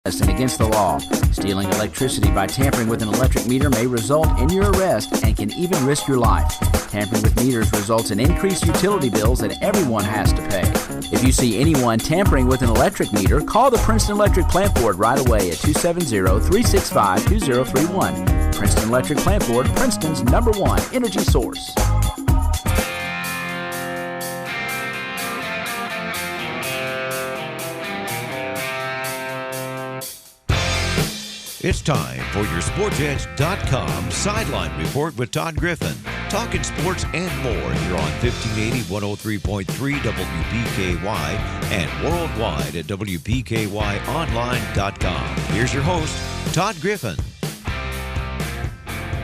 and against the law. Stealing electricity by tampering with an electric meter may result in your arrest and can even risk your life. Tampering with meters results in increased utility bills that everyone has to pay. If you see anyone tampering with an electric meter, call the Princeton Electric Plant Board right away at 270-365-2031. Princeton Electric Plant Board, Princeton's #1 energy source. It's time for your SportsEdge.com Sideline Report with Todd Griffin. Talking sports and more here on 1580, 103.3 WPKY and worldwide at WPKYOnline.com. Here's your host, Todd Griffin.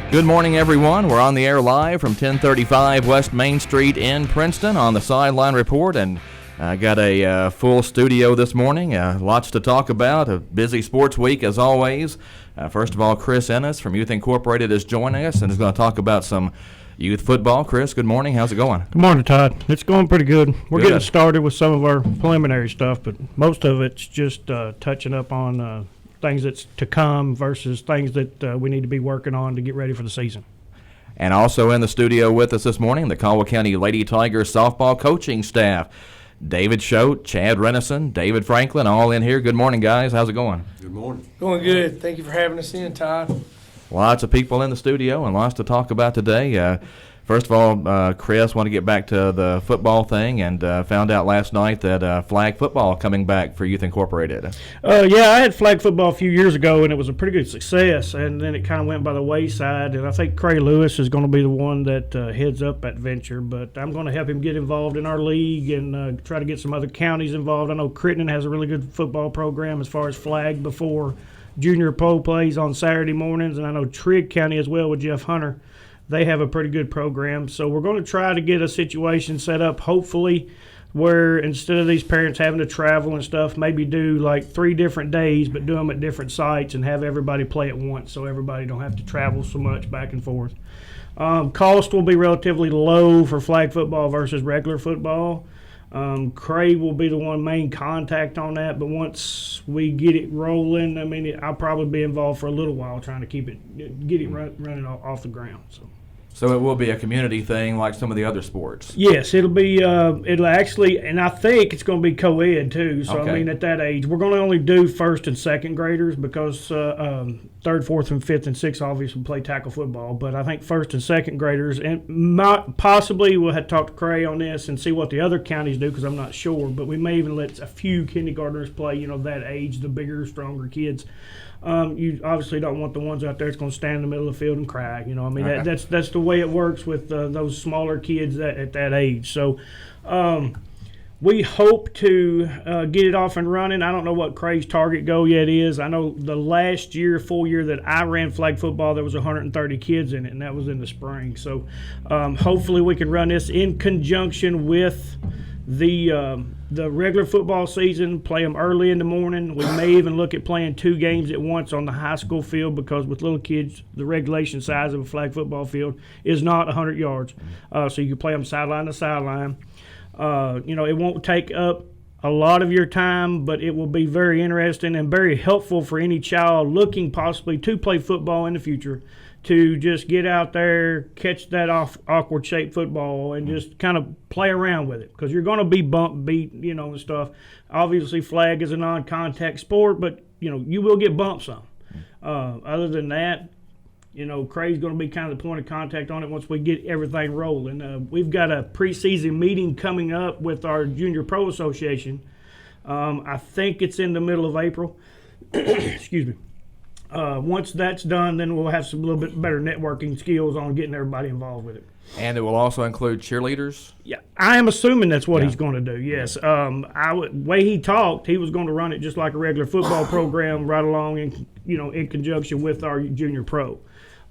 Good morning, everyone. We're on the air live from 1035 West Main Street in Princeton on the Sideline Report, and I got a full studio this morning. Lots to talk about. A busy sports week as always. First of all, Chris Ennis from Youth Incorporated is joining us and is going to talk about some youth football. Chris, good morning. How's it going? Good morning, Todd. It's going pretty good. We're getting started with some of our preliminary stuff, but most of it's just touching up on things that's to come versus things that we need to be working on to get ready for the season. And also in the studio with us this morning, the Caldwell County Lady Tigers softball coaching staff. David Schote, Chad Rennison, David Franklin, all in here. Good morning, guys. How's it going? Good morning. Going good. Thank you for having us in, Todd. Lots of people in the studio and lots to talk about today. First of all, Chris, want to get back to the football thing, and found out last night that flag football coming back for Youth Incorporated. Yeah, I had flag football a few years ago, and it was a pretty good success, and then it kind of went by the wayside, and I think Cray Lewis is going to be the one that heads up that venture, but I'm going to help him get involved in our league and try to get some other counties involved. I know Crittenden has a really good football program as far as flag before Junior Pro plays on Saturday mornings, and I know Trigg County as well with Jeff Hunter. They have a pretty good program. So we're going to try to get a situation set up, hopefully, where instead of these parents having to travel and stuff, maybe do like 3 different days, but do them at different sites and have everybody play at once so everybody don't have to travel so much back and forth. Cost will be relatively low for flag football versus regular football. Cray will be the one main contact on that, but once we get it rolling, I mean, I'll probably be involved for a little while trying to get it running off the ground. So it will be a community thing like some of the other sports. Yes, it'll be. It'll actually, and I think it's going to be co-ed too. So okay. I mean, at that age, we're going to only do first and second graders because third, fourth, and fifth and sixth obviously play tackle football. But I think first and second graders, and possibly we'll have to talk to Cray on this and see what the other counties do because I'm not sure. But we may even let a few kindergartners play. You know, that age, the bigger, stronger kids. You obviously don't want the ones out there that's going to stand in the middle of the field and cry. You know, I mean, okay. That's the way it works with those smaller kids at that age. So we hope to get it off and running. I don't know what Cray's target goal yet is. I know the last year, full year that I ran flag football, there was 130 kids in it, and that was in the spring. So hopefully we can run this in conjunction with the regular football season, play them early in the morning. We may even look at playing 2 games at once on the high school field because with little kids, the regulation size of a flag football field is not 100 yards. So you can play them sideline to sideline. You know, it won't take up a lot of your time, but it will be very interesting and very helpful for any child looking possibly to play football in the future to just get out there, catch that awkward shaped football and just kind of play around with it because you're going to be bumped, beat, you know, and stuff. Obviously, flag is a non-contact sport, but, you know, you will get bumped some. Other than that, you know, Cray's going to be kind of the point of contact on it once we get everything rolling. We've got a preseason meeting coming up with our Junior Pro Association. I think it's in the middle of April. Excuse me. Once that's done, then we'll have some little bit better networking skills on getting everybody involved with it. And it will also include cheerleaders? Yeah, I am assuming that's what he's going to do, yes. Way he talked, he was going to run it just like a regular football program right along in conjunction with our junior pro.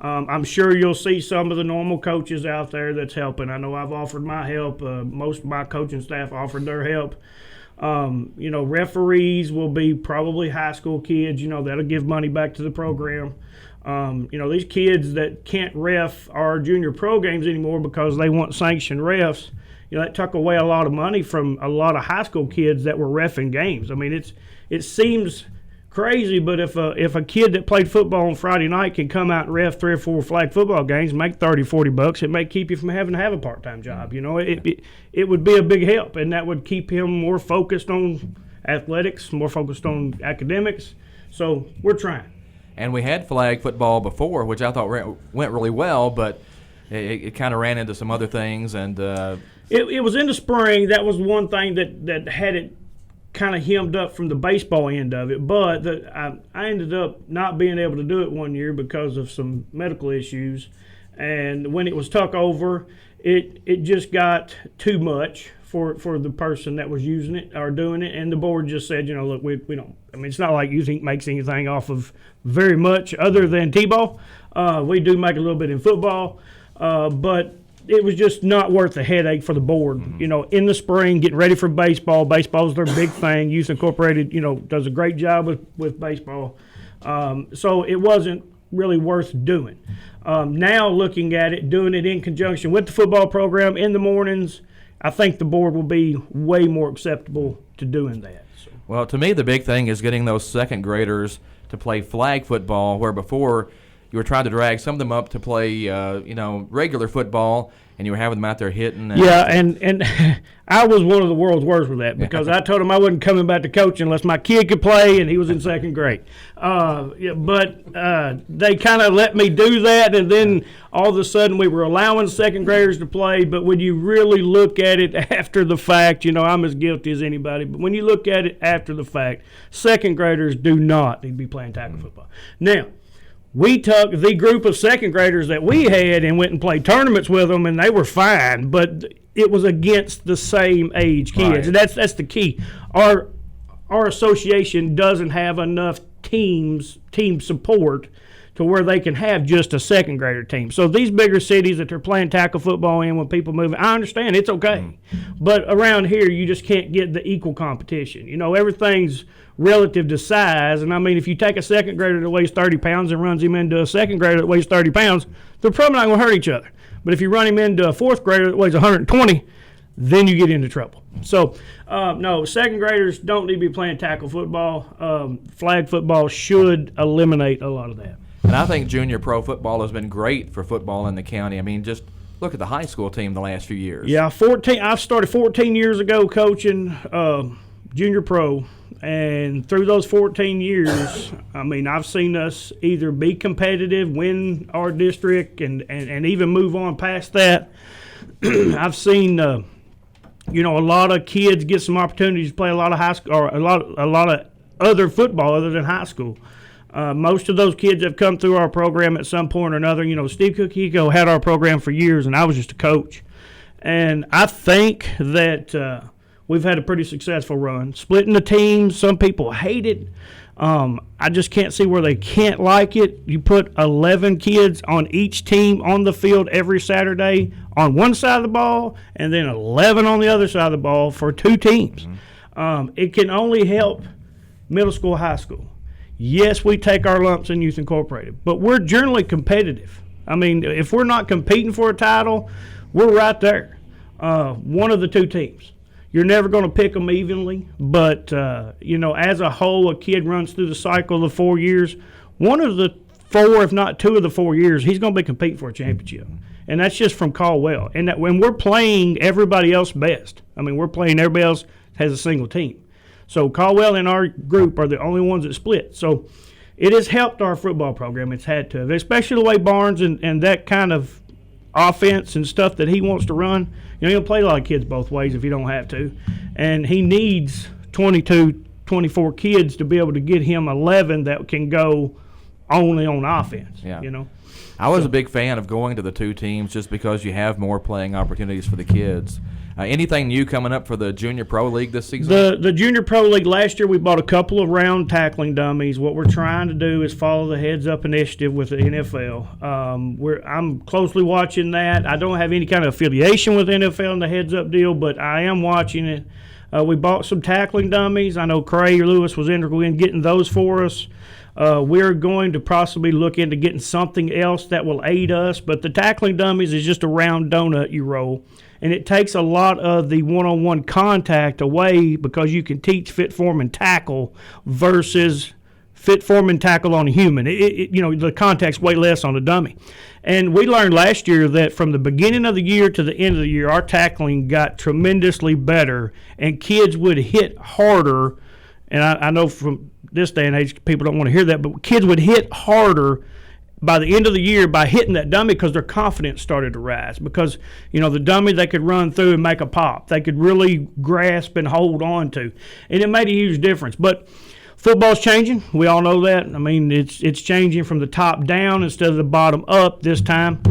I'm sure you'll see some of the normal coaches out there that's helping. I know I've offered my help. Most of my coaching staff offered their help. You know, referees will be probably high school kids. You know, that'll give money back to the program. You know, these kids that can't ref our junior pro games anymore because they want sanctioned refs, you know, that took away a lot of money from a lot of high school kids that were reffing games. I mean, it seems crazy, but if a kid that played football on Friday night can come out and ref 3 or 4 flag football games, make $30-$40, it may keep you from having to have a part-time job. You know, it would be a big help, and that would keep him more focused on athletics, more focused on academics. So we're trying. And we had flag football before, which I thought went really well, but it kind of ran into some other things. And it was in the spring. That was one thing that had it kind of hemmed up from the baseball end of it. But I ended up not being able to do it one year because of some medical issues. And when it was tucked over, it just got too much for the person that was using it or doing it. And the board just said, you know, look, we don't. I mean, it's not like Youth makes anything off of very much other than T-ball. We do make a little bit in football, but it was just not worth the headache for the board. Mm-hmm. You know, in the spring, getting ready for baseball. Baseball's their big thing. Youth Incorporated, you know, does a great job with baseball. So it wasn't really worth doing. Now looking at it, doing it in conjunction with the football program in the mornings, I think the board will be way more acceptable to doing that. So. Well, to me, the big thing is getting those second graders to play flag football, where before you were trying to drag some of them up to play, regular football, and you were having them out there hitting. And I was one of the world's worst with that because I told him I wasn't coming back to coaching unless my kid could play, and he was in second grade. But they kind of let me do that, and then all of a sudden we were allowing second graders to play. But when you really look at it after the fact, you know, I'm as guilty as anybody, but when you look at it after the fact, second graders do not need to be playing tackle football. Now, we took the group of second graders that we had and went and played tournaments with them, and they were fine, but it was against the same age kids. Right. And that's the key. Our association doesn't have enough team support to where they can have just a second grader team. So these bigger cities that they're playing tackle football in, when people move, I understand it's okay. But around here, you just can't get the equal competition. You know, everything's relative to size. And I mean, if you take a second grader that weighs 30 pounds and runs him into a second grader that weighs 30 pounds, they're probably not going to hurt each other. But if you run him into a fourth grader that weighs 120, then you get into trouble. So, no, second graders don't need to be playing tackle football. Flag football should eliminate a lot of that. And I think junior pro football has been great for football in the county. I mean, just look at the high school team the last few years. Yeah, I started 14 years ago coaching junior pro. And through those 14 years, I mean, I've seen us either be competitive, win our district, and even move on past that. I've seen, a lot of kids get some opportunities to play a lot of high school or a lot of other football other than high school. Most of those kids have come through our program at some point or another. You know, Steve Cook-Eco had our program for years, and I was just a coach. And I think that we've had a pretty successful run. Splitting the teams, some people hate it. I just can't see where they can't like it. You put 11 kids on each team on the field every Saturday on one side of the ball and then 11 on the other side of the ball for 2 teams. Mm-hmm. It can only help middle school, high school. Yes, we take our lumps in Youth Incorporated, but we're generally competitive. I mean, if we're not competing for a title, we're right there. One of the 2 teams. You're never going to pick them evenly, but, as a whole, a kid runs through the cycle of 4 years. One of the 4, if not 2 of the 4 years, he's going to be competing for a championship. And that's just from Caldwell. And that when we're playing everybody else best, I mean, we're playing everybody else has a single team. So Caldwell and our group are the only ones that split. So it has helped our football program. It's had to, especially the way Barnes and that kind of offense and stuff that he wants to run. You know, he'll play a lot of kids both ways if you don't have to. And he needs 22, 24 kids to be able to get him 11 that can go only on offense, you know. I was a big fan of going to the 2 teams just because you have more playing opportunities for the kids. Anything new coming up for the Junior Pro League this season? The Junior Pro League, last year we bought a couple of round tackling dummies. What we're trying to do is follow the Heads Up initiative with the NFL. I'm closely watching that. I don't have any kind of affiliation with the NFL and the Heads Up deal, but I am watching it. We bought some tackling dummies. I know Cray Lewis was integral in getting those for us. We're going to possibly look into getting something else that will aid us, but the tackling dummies is just a round donut you roll. And it takes a lot of the one-on-one contact away because you can teach, fit, form, and tackle versus fit, form, and tackle on a human. The contact's way less on a dummy. And we learned last year that from the beginning of the year to the end of the year, our tackling got tremendously better, and kids would hit harder. And I know from this day and age, people don't want to hear that, but kids would hit harder by the end of the year by hitting that dummy because their confidence started to rise. Because, the dummy they could run through and make a pop. They could really grasp and hold on to. And it made a huge difference. But football's changing. We all know that. I mean, it's changing from the top down instead of the bottom up this time.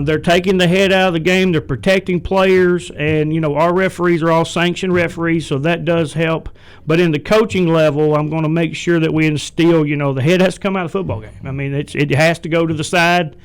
They're taking the head out of the game. They're protecting players. And, our referees are all sanctioned referees, so that does help. But in the coaching level, I'm going to make sure that we instill, the head has to come out of the football game. I mean, it has to go to the side.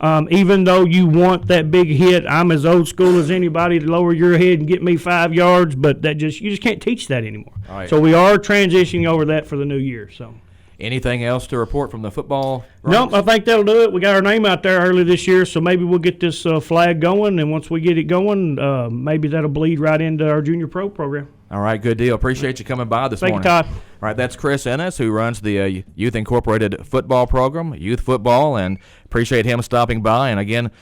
Even though you want that big hit, I'm as old school as anybody to lower your head and get me 5 yards, but you just can't teach that anymore. Right. So we are transitioning over that for the new year. So. Anything else to report from the football? Nope, I think that'll do it. We got our name out there early this year, so maybe we'll get this flag going, and once we get it going, maybe that'll bleed right into our junior pro program. All right, good deal. Appreciate you coming by this morning. Thank you, Todd. All right, that's Chris Ennis, who runs the Youth Incorporated football program, youth football, and appreciate him stopping by. And again,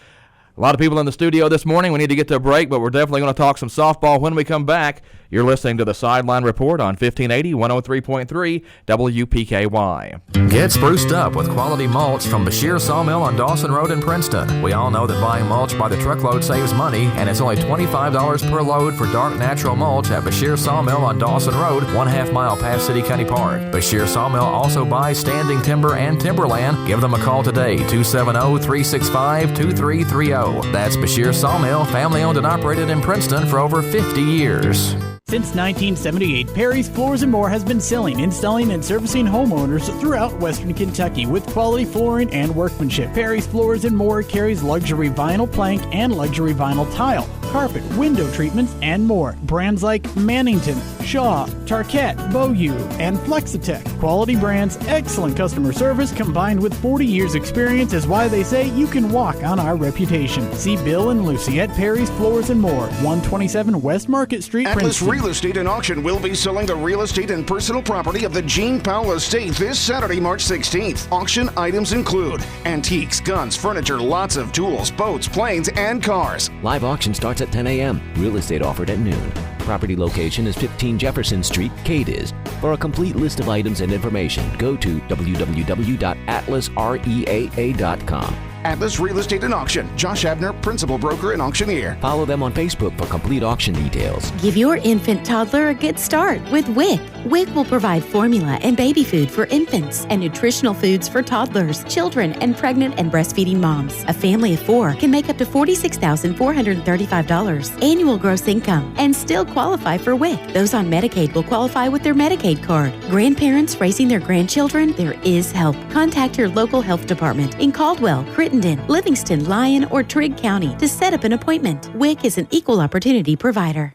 a lot of people in the studio this morning. We need to get to a break, but we're definitely going to talk some softball when we come back. You're listening to the Sideline Report on 1580, 103.3 WPKY. Get spruced up with quality mulch from Bashir Sawmill on Dawson Road in Princeton. We all know that buying mulch by the truckload saves money, and it's only $25 per load for dark natural mulch at Bashir Sawmill on Dawson Road, 1/2 mile past City County Park. Bashir Sawmill also buys standing timber and timberland. Give them a call today, 270-365-2330. That's Bashir Sawmill, family owned and operated in Princeton for over 50 years. Since 1978, Perry's Floors & More has been selling, installing, and servicing homeowners throughout Western Kentucky with quality flooring and workmanship. Perry's Floors & More carries luxury vinyl plank and luxury vinyl tile, carpet, window treatments, and more. Brands like Mannington, Shaw, Tarkett, Beaulieu, and Flexitech. Quality brands, excellent customer service, combined with 40 years experience is why they say you can walk on our reputation. See Bill and Lucy at Perry's Floors & More, 127 West Market Street, Princeton. Real Estate and Auction will be selling the real estate and personal property of the Gene Powell Estate this Saturday, March 16th. Auction items include antiques, guns, furniture, lots of tools, boats, planes, and cars. Live auction starts at 10 a.m. Real estate offered at noon. Property location is 15 Jefferson Street, Cadiz. For a complete list of items and information, go to www.atlasreaa.com. Atlas Real Estate and Auction. Josh Abner, Principal Broker and Auctioneer. Follow them on Facebook for complete auction details. Give your infant toddler a good start with WIC. WIC will provide formula and baby food for infants and nutritional foods for toddlers, children, and pregnant and breastfeeding moms. A family of 4 can make up to $46,435 annual gross income and still qualify for WIC. Those on Medicaid will qualify with their Medicaid card. Grandparents raising their grandchildren, there is help. Contact your local health department in Caldwell, Crittenden, Livingston, Lyon, or Trigg County to set up an appointment. WIC is an equal opportunity provider.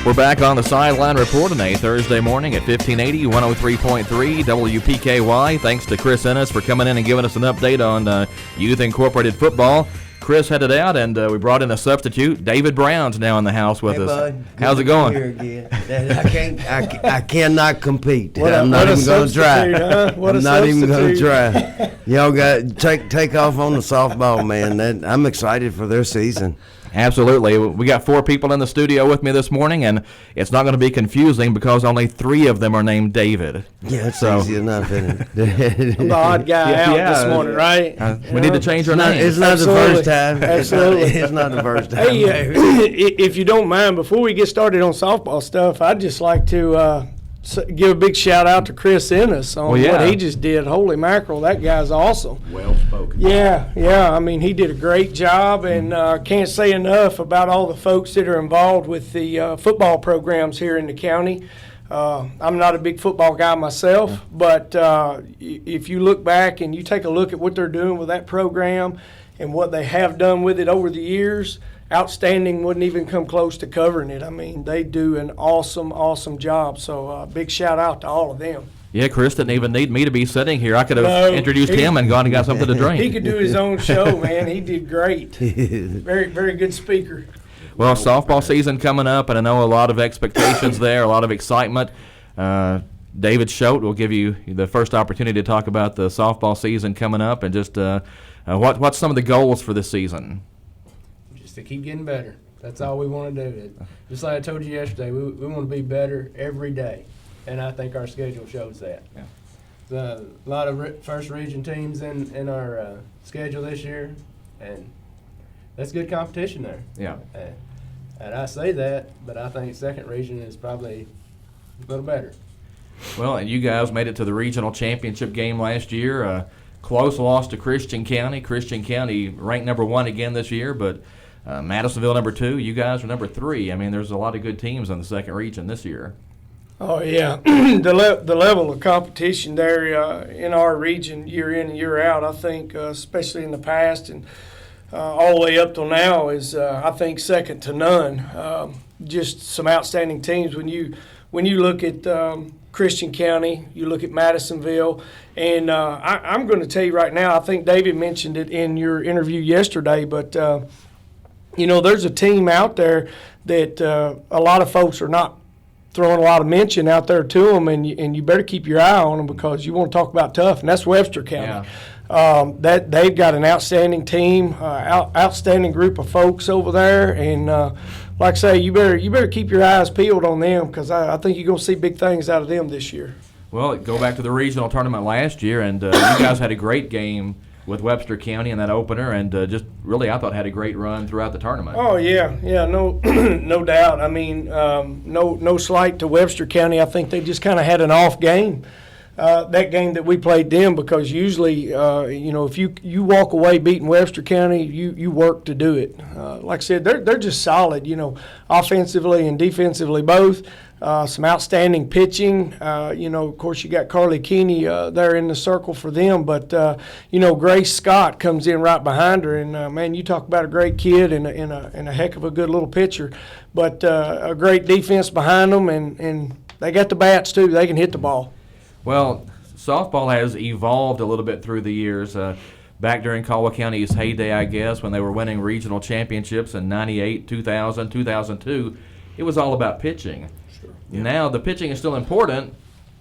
We're back on the Sideline Report on a Thursday morning at 1580, 103.3 WPKY. Thanks to Chris Ennis for coming in and giving us an update on Youth Incorporated football. Chris headed out, and we brought in a substitute. David Brown's now in the house with us. Bud. How's it going? Here again. I cannot compete. I'm not even going to try. I'm not even going to try. Y'all got take off on the softball, man. I'm excited for their season. Absolutely. We got 4 people in the studio with me this morning, and it's not going to be confusing because only 3 of them are named David. Yeah, it's easy enough, isn't it? I'm the odd guy out this morning, right? We need to change our name. It's not Absolutely. the first time. Absolutely. It's not the first time. Hey, if you don't mind, before we get started on softball stuff, I'd just like to give a big shout out to Chris Ennis on what he just did. Holy mackerel, that guy's awesome. Well spoken. Yeah. I mean, he did a great job, and can't say enough about all the folks that are involved with the football programs here in the county. I'm not a big football guy myself, but if you look back and you take a look at what they're doing with that program and what they have done with it over the years, outstanding wouldn't even come close to covering it. I mean, they do an awesome, awesome job. So big shout out to all of them. Yeah, Chris didn't even need me to be sitting here. I could have introduced him and gone and got something to drink. He could do his own show, man. He did great. Very, very good speaker. Well, softball season coming up, and I know a lot of expectations there, a lot of excitement. David Schote will give you the first opportunity to talk about the softball season coming up, and just what's some of the goals for this season? Just to keep getting better. That's all we want to do. Just like I told you yesterday, we want to be better every day, and I think our schedule shows that. Yeah. A lot of first region teams in our schedule this year, and that's good competition there. Yeah. And I say that, but I think second region is probably a little better. Well, and you guys made it to the regional championship game last year. Close loss to Christian County. Christian County ranked number 1 again this year, but Madisonville number 2. You guys are number 3. I mean, there's a lot of good teams in the second region this year. Oh yeah, the level of competition there in our region, year in and year out, I think, especially in the past and all the way up till now, is I think second to none. Just some outstanding teams. When you look at Christian County, you look at Madisonville, and I'm going to tell you right now, I think David mentioned it in your interview yesterday, but there's a team out there that a lot of folks are not throwing a lot of mention out there to them, and you better keep your eye on them, because you want to talk about tough, and that's Webster County. Yeah. That they've got an outstanding team, outstanding group of folks over there, and like I say, you better keep your eyes peeled on them, because I think you're going to see big things out of them this year. Well, go back to the regional tournament last year, and you guys had a great game with Webster County in that opener, and just really, I thought, had a great run throughout the tournament. Oh yeah, no, no doubt. I mean, no slight to Webster County. I think they just kind of had an off game. That game that we played them, because usually, if you walk away beating Webster County, you work to do it. Like I said, they're just solid, offensively and defensively both. Some outstanding pitching. Of course, you got Carly Keeney there in the circle for them, but Grace Scott comes in right behind her, and man, you talk about a great kid and a heck of a good little pitcher, but a great defense behind them, and they got the bats too. They can hit the ball. Well, softball has evolved a little bit through the years. Back during Caldwell County's heyday, I guess, when they were winning regional championships in 98, 2000, 2002, it was all about pitching. Sure. Yeah. Now the pitching is still important,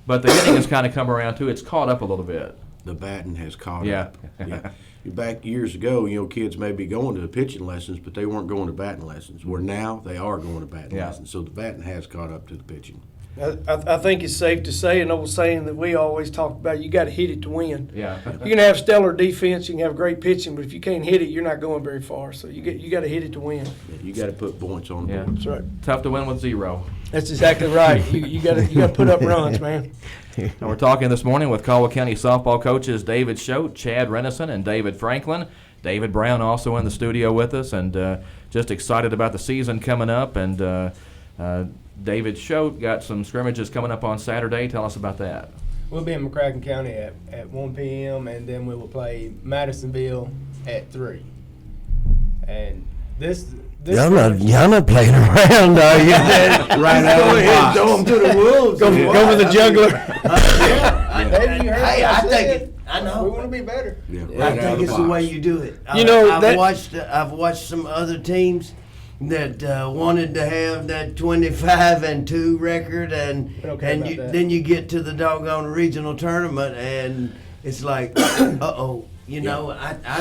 but the hitting has kind of come around too. It's caught up a little bit. The batting has caught up. Yeah. Back years ago, kids may be going to the pitching lessons, but they weren't going to batting lessons. Where now they are going to batting lessons. So the batting has caught up to the pitching. I think it's safe to say an old saying that we always talk about: you got to hit it to win. Yeah. You can have stellar defense, you can have great pitching, but if you can't hit it, you're not going very far. So you got to hit it to win. Yeah, you got to put points on the board. That's right. Tough to win with 0. That's exactly right. You got to put up runs, man. And we're talking this morning with Caldwell County softball coaches David Schote, Chad Renison, and David Franklin. David Brown also in the studio with us, and just excited about the season coming up. And David Schote got some scrimmages coming up on Saturday. Tell us about that. We'll be in McCracken County at 1 p.m., and then we will play Madisonville at 3. And this y'all not playing around, are you? Right out go of the ahead, box. throw them to the wolves. Go with the juggler. David, you heard Hey, what I said? think it. I know. We want to be better. Yeah, right I out of think the it's box. the way you do it. I've watched some other teams that wanted to have that 25-2 record, and then you get to the doggone regional tournament, and it's like, I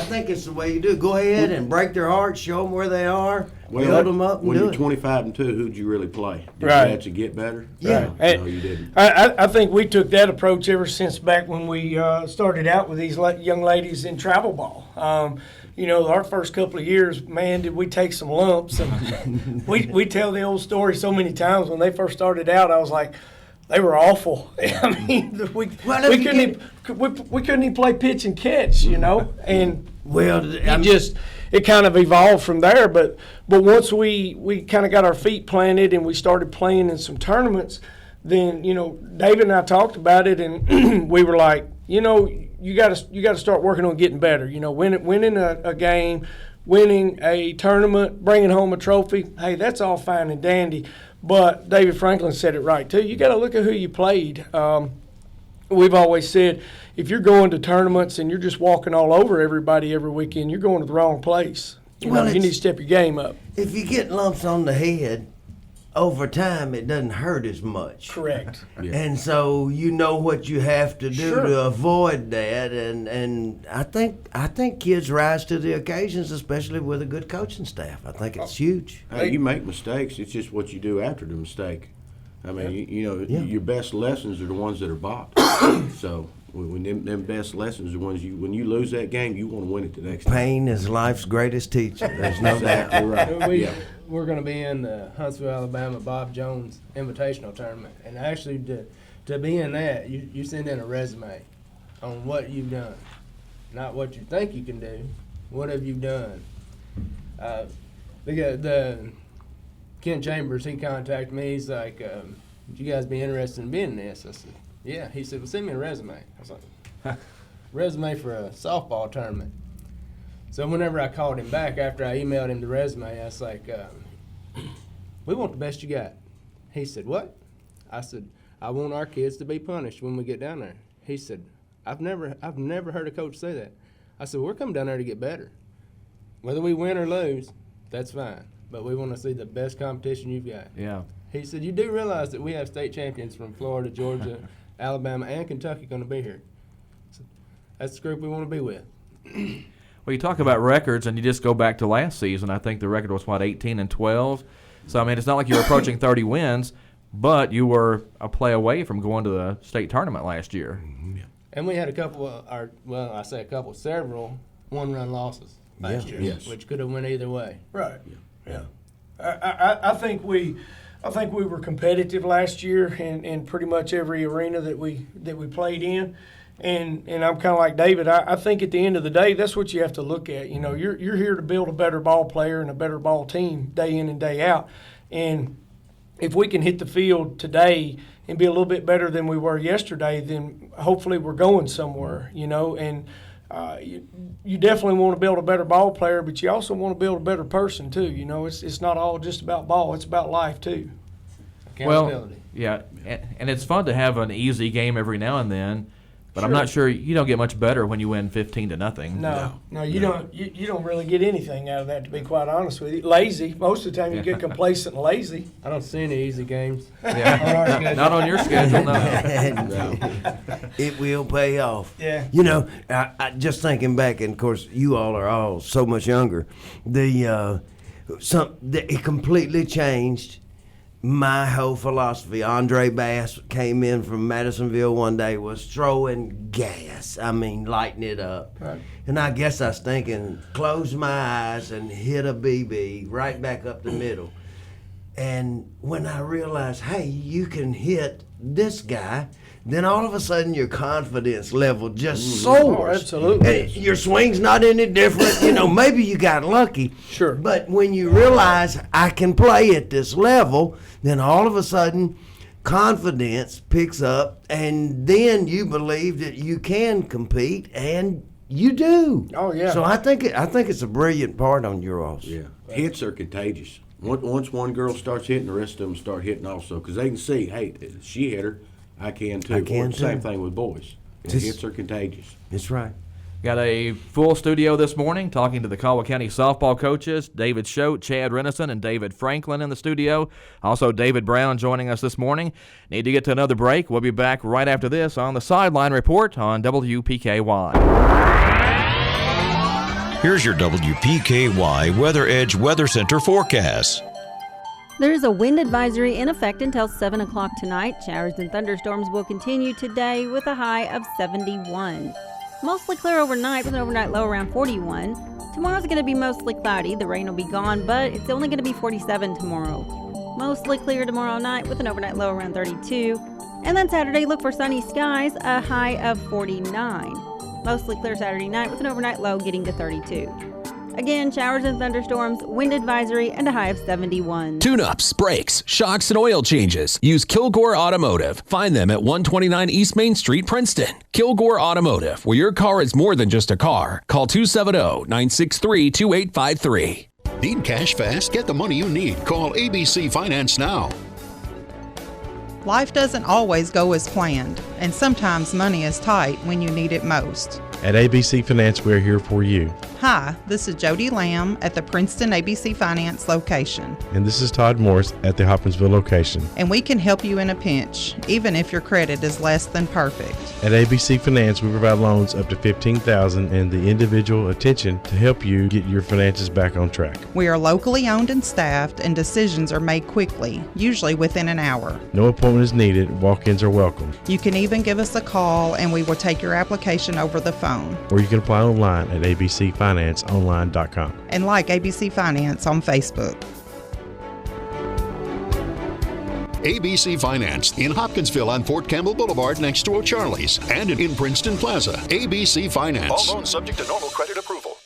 think it's the way you do it. Go ahead and break their hearts, show them where they are, build them up, and when do you're it. 25-2, who'd you really play? Did Right. you actually get better? Yeah. No, you didn't. I think we took that approach ever since back when we started out with these young ladies in travel ball. Our first couple of years, man, did we take some lumps. And we tell the old story so many times. When they first started out, I was like, they were awful. I mean, we couldn't even play pitch and catch, And it kind of evolved from there. But once we kind of got our feet planted and we started playing in some tournaments, then David and I talked about it, and we were like, you got to start working on getting better. Winning a game, winning a tournament, bringing home a trophy. Hey, that's all fine and dandy. But David Franklin said it right too. You got to look at who you played. we've always said, if you're going to tournaments and you're just walking all over everybody every weekend, you're going to the wrong place. You need to step your game up. If you get lumps on the head, over time it doesn't hurt as much. Correct. Yeah. And so you know what you have to do to avoid that, and I think kids rise to the occasions, especially with a good coaching staff. I think it's huge. Hey, you make mistakes. It's just what you do after the mistake. I mean, your best lessons are the ones that are bought. So when them best lessons are ones when you lose that game, you want to win it the next time. Pain is life's greatest teacher. There's no doubt. Right. We're going to be in the Huntsville, Alabama Bob Jones Invitational Tournament, and actually to be in that, you send in a resume on what you've done, not what you think you can do. What have you done? The Ken Chambers, he contacted me. He's like, "Would you guys be interested in being in this?" I said, "Yeah." He said, "Well, send me a resume." I was like, "Resume for a softball tournament." So whenever I called him back after I emailed him the resume, I was like, "We want the best you got." He said, "What?" I said, "I want our kids to be punished when we get down there." He said, I've never heard a coach say that." I said, "We're coming down there to get better. Whether we win or lose, that's fine. But we want to see the best competition you've got." Yeah. He said, "You do realize that we have state champions from Florida, Georgia, Alabama, and Kentucky going to be here. So that's the group we want to be with." Well, you talk about records, and you just go back to last season. I think the record was, 18-12? So, I mean, it's not like you're approaching 30 wins, but you were a play away from going to the state tournament last year. Yeah. And we had several one-run losses last year, which could have went either way. Right. Yeah. I think we were competitive last year in pretty much every arena that we played in. And I'm kind of like David. I think at the end of the day, that's what you have to look at. You know, you're here to build a better ball player and a better ball team day in and day out. And if we can hit the field today and be a little bit better than we were yesterday, then hopefully we're going somewhere. You know, and you definitely want to build a better ball player, but you also want to build a better person too. You know, it's not all just about ball; it's about life too. Well, yeah, and it's fun to have an easy game every now and then. But I'm not sure you don't get much better when you win 15-0. No, you don't. You don't really get anything out of that, to be quite honest with you. Lazy. Most of the time, you get complacent and lazy. I don't see any easy games. Yeah, not on your schedule. No. It will pay off. Yeah. You know, I just thinking back, and of course, you all are all so much younger. It completely changed my whole philosophy. Andre Bass came in from Madisonville one day, was throwing gas. I mean, lighting it up. Right. And I guess I was thinking, close my eyes and hit a BB right back up the middle. And when I realized, hey, you can hit this guy, then all of a sudden your confidence level just soars. Oh, absolutely. And your swing's not any different. You know, maybe you got lucky. Sure. But when you realize I can play at this level, then all of a sudden confidence picks up, and then you believe that you can compete, and you do. Oh, yeah. So I think it's a brilliant part on your offs. Yeah. Hits are contagious. Once one girl starts hitting, the rest of them start hitting also, because they can see, hey, she hit her, I can too. I can too. Same thing with boys. Hits are contagious. That's right. Got a full studio this morning talking to the Caldwell County softball coaches, David Schote, Chad Renison, and David Franklin in the studio. Also, David Brown joining us this morning. Need to get to another break. We'll be back right after this on the Sideline Report on WPKY. Here's your WPKY Weather Edge Weather Center forecast. There is a wind advisory in effect until 7 o'clock tonight. Showers and thunderstorms will continue today with a high of 71. Mostly clear overnight with an overnight low around 41. Tomorrow's going to be mostly cloudy. The rain will be gone, but it's only going to be 47 tomorrow. Mostly clear tomorrow night with an overnight low around 32. And then Saturday, look for sunny skies, a high of 49. Mostly clear Saturday night with an overnight low getting to 32. Again, showers and thunderstorms, wind advisory, and a high of 71. Tune-ups, brakes, shocks, and oil changes. Use Kilgore Automotive. Find them at 129 East Main Street, Princeton. Kilgore Automotive, where your car is more than just a car. Call 270-963-2853. Need cash fast? Get the money you need. Call ABC Finance now. Life doesn't always go as planned, and sometimes money is tight when you need it most. At ABC Finance, we're here for you. Hi, this is Jody Lamb at the Princeton ABC Finance location. And this is Todd Morris at the Hopkinsville location. And we can help you in a pinch, even if your credit is less than perfect. At ABC Finance, we provide loans up to $15,000 and the individual attention to help you get your finances back on track. We are locally owned and staffed, and decisions are made quickly, usually within an hour. No appointment is needed. Walk-ins are welcome. You can even give us a call, and we will take your application over the phone. Or you can apply online at abcfinanceonline.com. And like ABC Finance on Facebook. ABC Finance in Hopkinsville on Fort Campbell Boulevard next to O'Charlie's and in Princeton Plaza. ABC Finance. All loans subject to normal credit approval.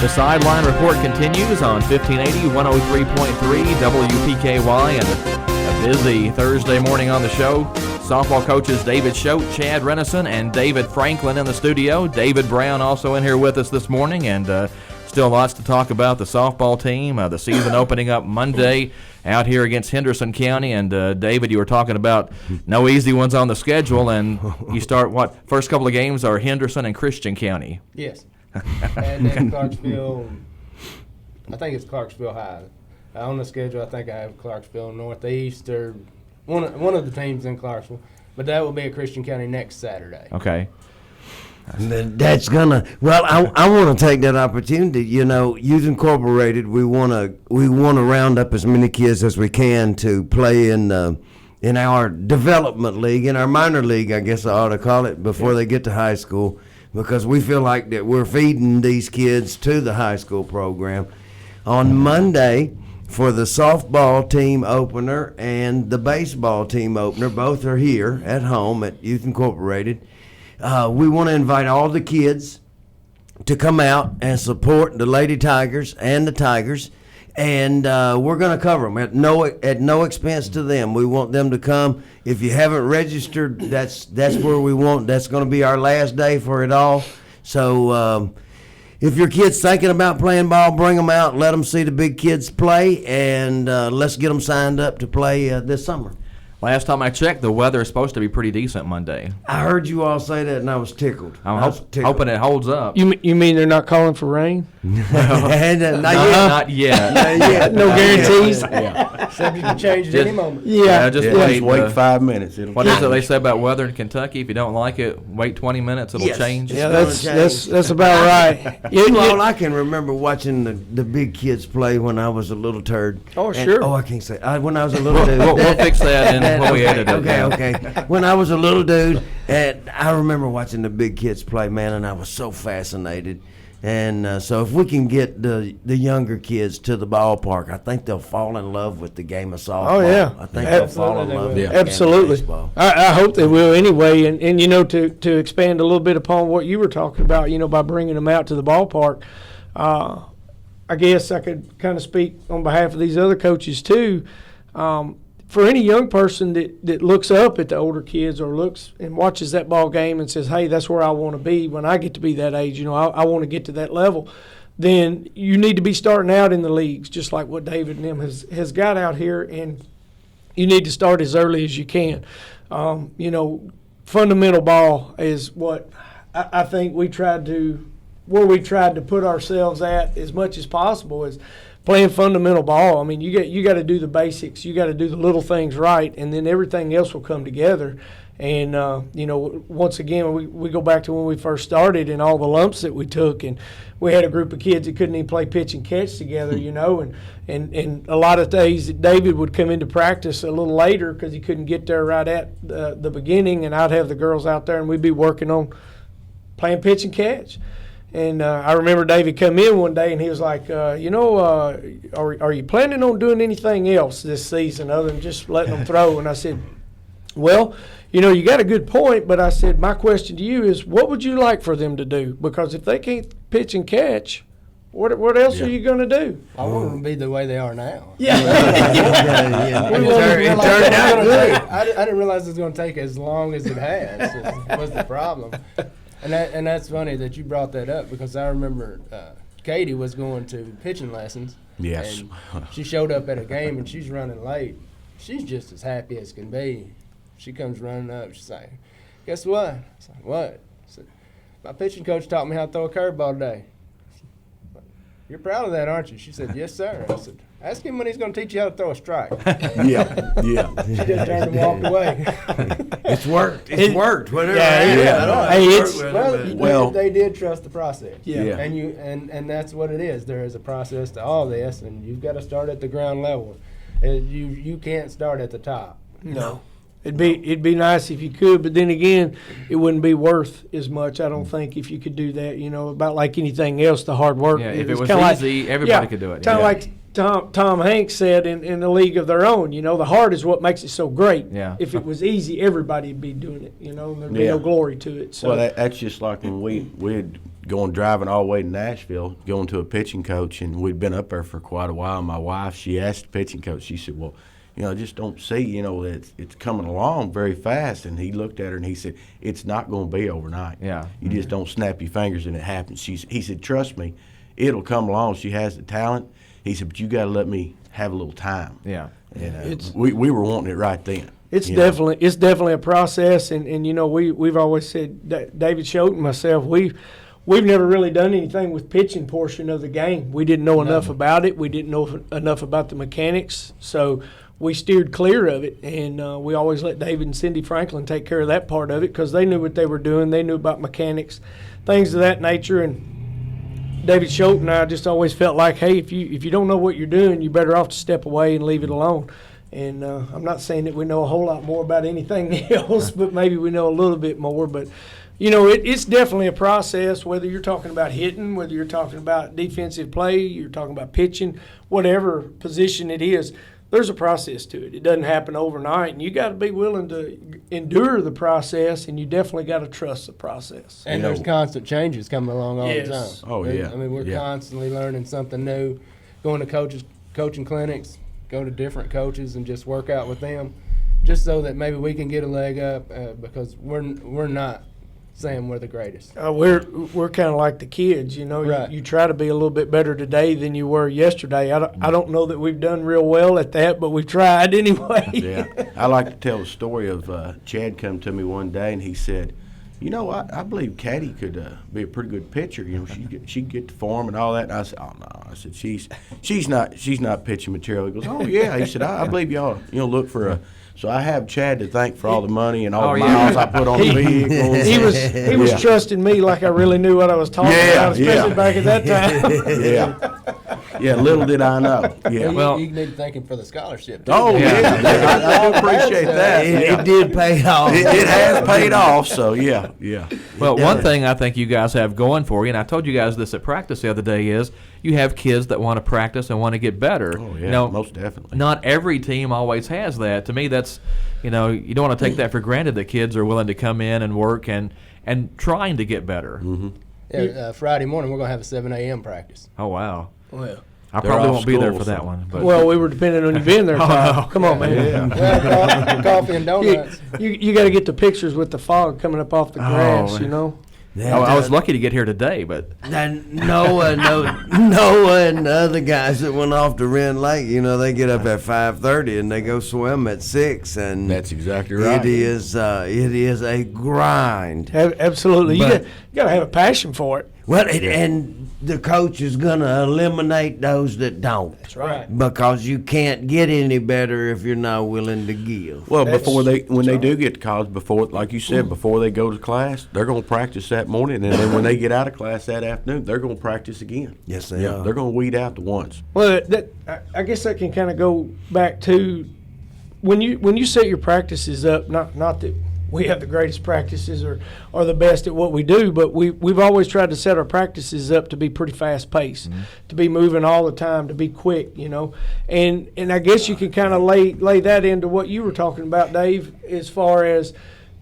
The Sideline Report continues on 1580, 103.3 WPKY, and a busy Thursday morning on the show. Softball coaches David Schote, Chad Renison, and David Franklin in the studio. David Brown also in here with us this morning, and still lots to talk about the softball team. The season opening up Monday out here against Henderson County, and David, you were talking about no easy ones on the schedule, and you start, first couple of games are Henderson and Christian County. Yes. And then Clarksville, I think it's Clarksville High. On the schedule, I think I have Clarksville Northeast or one of the teams in Clarksville. But that will be at Christian County next Saturday. Okay. That's gonna. Well, I want to take that opportunity. You know, Youth Incorporated, we want to round up as many kids as we can to play in our development league, in our minor league, I guess I ought to call it, before they get to high school. Because we feel like that we're feeding these kids to the high school program. On Monday, for the softball team opener and the baseball team opener, both are here at home at Youth Incorporated. We want to invite all the kids to come out and support the Lady Tigers and the Tigers. And we're going to cover them at no expense to them. We want them to come. If you haven't registered, that's where we want. That's going to be our last day for it all. So if your kid's thinking about playing ball, bring them out. Let them see the big kids play, and let's get them signed up to play this summer. Last time I checked, the weather is supposed to be pretty decent Monday. I heard you all say that, and I was tickled. I'm hoping it holds up. You mean they're not calling for rain? Not yet. No guarantees. Yeah. Subject to change at any moment. Just wait 5 minutes. What is it they say about weather in Kentucky? If you don't like it, wait 20 minutes. It'll change. Yeah, that's about right. Well, I can remember watching the big kids play when I was a little turd. Oh, sure. I can't say. When I was a little dude. We'll fix that when we edit it. Okay. When I was a little dude, and I remember watching the big kids play, man, and I was so fascinated. And so if we can get the younger kids to the ballpark, I think they'll fall in love with the game of softball. Oh, yeah. I think they'll fall in love with Absolutely. the game of baseball. I hope they will anyway. And you know, to expand a little bit upon what you were talking about, you know, by bringing them out to the ballpark, I guess I could kind of speak on behalf of these other coaches too. For any young person that looks up at the older kids or looks and watches that ball game and says, hey, that's where I want to be when I get to be that age, you know, I want to get to that level, then you need to be starting out in the leagues, just like what David and him has got out here, and you need to start as early as you can. You know, fundamental ball is what I think we tried to put ourselves at as much as possible is playing fundamental ball. I mean, you got to do the basics. You got to do the little things right, and then everything else will come together. And, you know, once again, we go back to when we first started and all the lumps that we took. And we had a group of kids that couldn't even play pitch and catch together, you know. And a lot of days that David would come into practice a little later because he couldn't get there right at the beginning. And I'd have the girls out there, and we'd be working on playing pitch and catch. And I remember David come in one day and he was like, are you planning on doing anything else this season other than just letting them throw? And I said, well, you know, you got a good point, but I said, my question to you is, what would you like for them to do? Because if they can't pitch and catch, what else are you going to do? I want them to be the way they are now. Yeah. It turned out good. I didn't realize it was going to take as long as it has. Was the problem. And that's funny that you brought that up, because I remember Katie was going to pitching lessons. Yes. And she showed up at a game and she's running late. She's just as happy as can be. She comes running up. She's like, "Guess what?" I said, "What?" I said, "My pitching coach taught me how to throw a curveball today." Said, "You're proud of that, aren't you?" She said, "Yes, sir." I said, "Ask him when he's going to teach you how to throw a strike." Yeah. She just turned and walked away. It's worked. It's worked. Whatever. Well, they did trust the process. Yeah. And that's what it is. There is a process to all this, and you've got to start at the ground level. You can't start at the top. No. It'd be nice if you could, but then again, it wouldn't be worth as much, I don't think, if you could do that. About like anything else, the hard work. Yeah, if it was easy, everybody could do it. Kind of like Tom Hanks said in The League of Their Own, the hard is what makes it so great. Yeah. If it was easy, everybody'd be doing it, and there'd be no glory to it. So. Well, that's just like when we'd driving all the way to Nashville, going to a pitching coach, and we'd been up there for quite a while. My wife, she asked the pitching coach, she said, "Well, I just don't see, that it's coming along very fast." And he looked at her and he said, "It's not going to be overnight. Yeah. You just don't snap your fingers and it happens." He said, "Trust me, it'll come along. She has the talent." He said, "But you got to let me have a little time." Yeah. And we were wanting it right then. It's definitely a process, and we've always said that David Schoten and myself, we've never really done anything with pitching portion of the game. We didn't know enough about it. We didn't know enough about the mechanics, so we steered clear of it, and we always let David and Cindy Franklin take care of that part of it, because they knew what they were doing. They knew about mechanics, things of that nature. And David Schoten and I just always felt like, hey, if you don't know what you're doing, you're better off to step away and leave it alone. And I'm not saying that we know a whole lot more about anything else, but maybe we know a little bit more. But it's definitely a process, whether you're talking about hitting, whether you're talking about defensive play, you're talking about pitching, whatever position it is. There's a process to it. It doesn't happen overnight, and you got to be willing to endure the process, and you definitely got to trust the process. And there's constant changes coming along all the time. Oh, yeah. I mean, we're constantly learning something new, going to coaching clinics, go to different coaches and just work out with them, just so that maybe we can get a leg up, because we're not saying we're the greatest. We're kind of like the kids, Right. You try to be a little bit better today than you were yesterday. I don't know that we've done real well at that, but we've tried anyway. Yeah, I like to tell the story of Chad come to me one day and he said, I believe Caddy could be a pretty good pitcher. She'd get the form and all that. And I said, "Oh no," I said, she's not pitching material. He goes, "Oh yeah," he said, I believe y'all look for a." So I have Chad to thank for all the money and all the miles I put on the vehicles. He was trusting me like I really knew what I was talking about, especially back at that time. Yeah, little did I know. Yeah. Well, you need to thank him for the scholarship, too. Oh, I do appreciate that. It did pay off. It has paid off, so yeah. Well, one thing I think you guys have going for you, and I told you guys this at practice the other day, is you have kids that want to practice and want to get better. Oh, yeah, most definitely. Not every team always has that. To me, that's, you don't want to take that for granted that kids are willing to come in and work and trying to get better. Mm-hmm. Yeah, Friday morning we're going to have a 7 a.m. practice. Oh, wow. Well, I probably won't be there for that one. But. Well, we were depending on you being there, Todd. Come on, man. Yeah. Coffee and donuts. You got to get the pictures with the fog coming up off the grass, I was lucky to get here today, but Noah and the other guys that went off to Wren Lake, they get up at 5:30 and they go swim at 6, and that's exactly right. It is a grind. Absolutely, you got to have a passion for it. Well, and the coach is going to eliminate those that don't. That's right. Because you can't get any better if you're not willing to give. Well, when they do get to college, like you said, before they go to class, they're going to practice that morning, and then when they get out of class that afternoon, they're going to practice again. Yes, they are. They're going to weed out the ones. Well, I guess that can kind of go back to when you set your practices up. Not that we have the greatest practices or the best at what we do, but we've always tried to set our practices up to be pretty fast paced, to be moving all the time, to be quick, and I guess you can kind of lay that into what you were talking about, Dave, as far as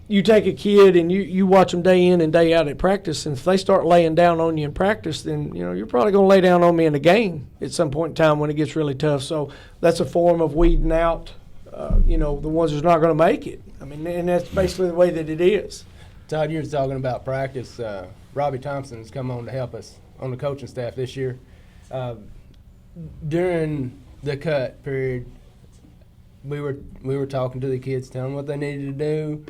you take a kid and you watch them day in and day out at practice, and if they start laying down on you in practice, then you're probably going to lay down on me in the game at some point in time when it gets really tough. So that's a form of weeding out the ones that's not going to make it. I mean, and that's basically the way that it is. Todd, you were talking about practice. Robbie Thompson's come on to help us on the coaching staff this year. During the cut period, we were talking to the kids, telling them what they needed to do,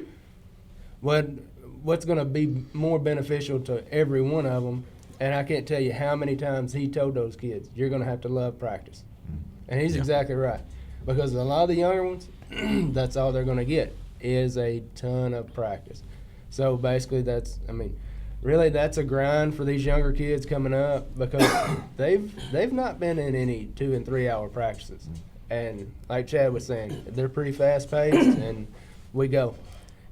what's going to be more beneficial to every one of them. And I can't tell you how many times he told those kids, you're going to have to love practice. And he's exactly right. Because a lot of the younger ones, that's all they're going to get is a ton of practice. So basically really that's a grind for these younger kids coming up because they've not been in any 2 and 3 hour practices. And like Chad was saying, they're pretty fast paced and we go.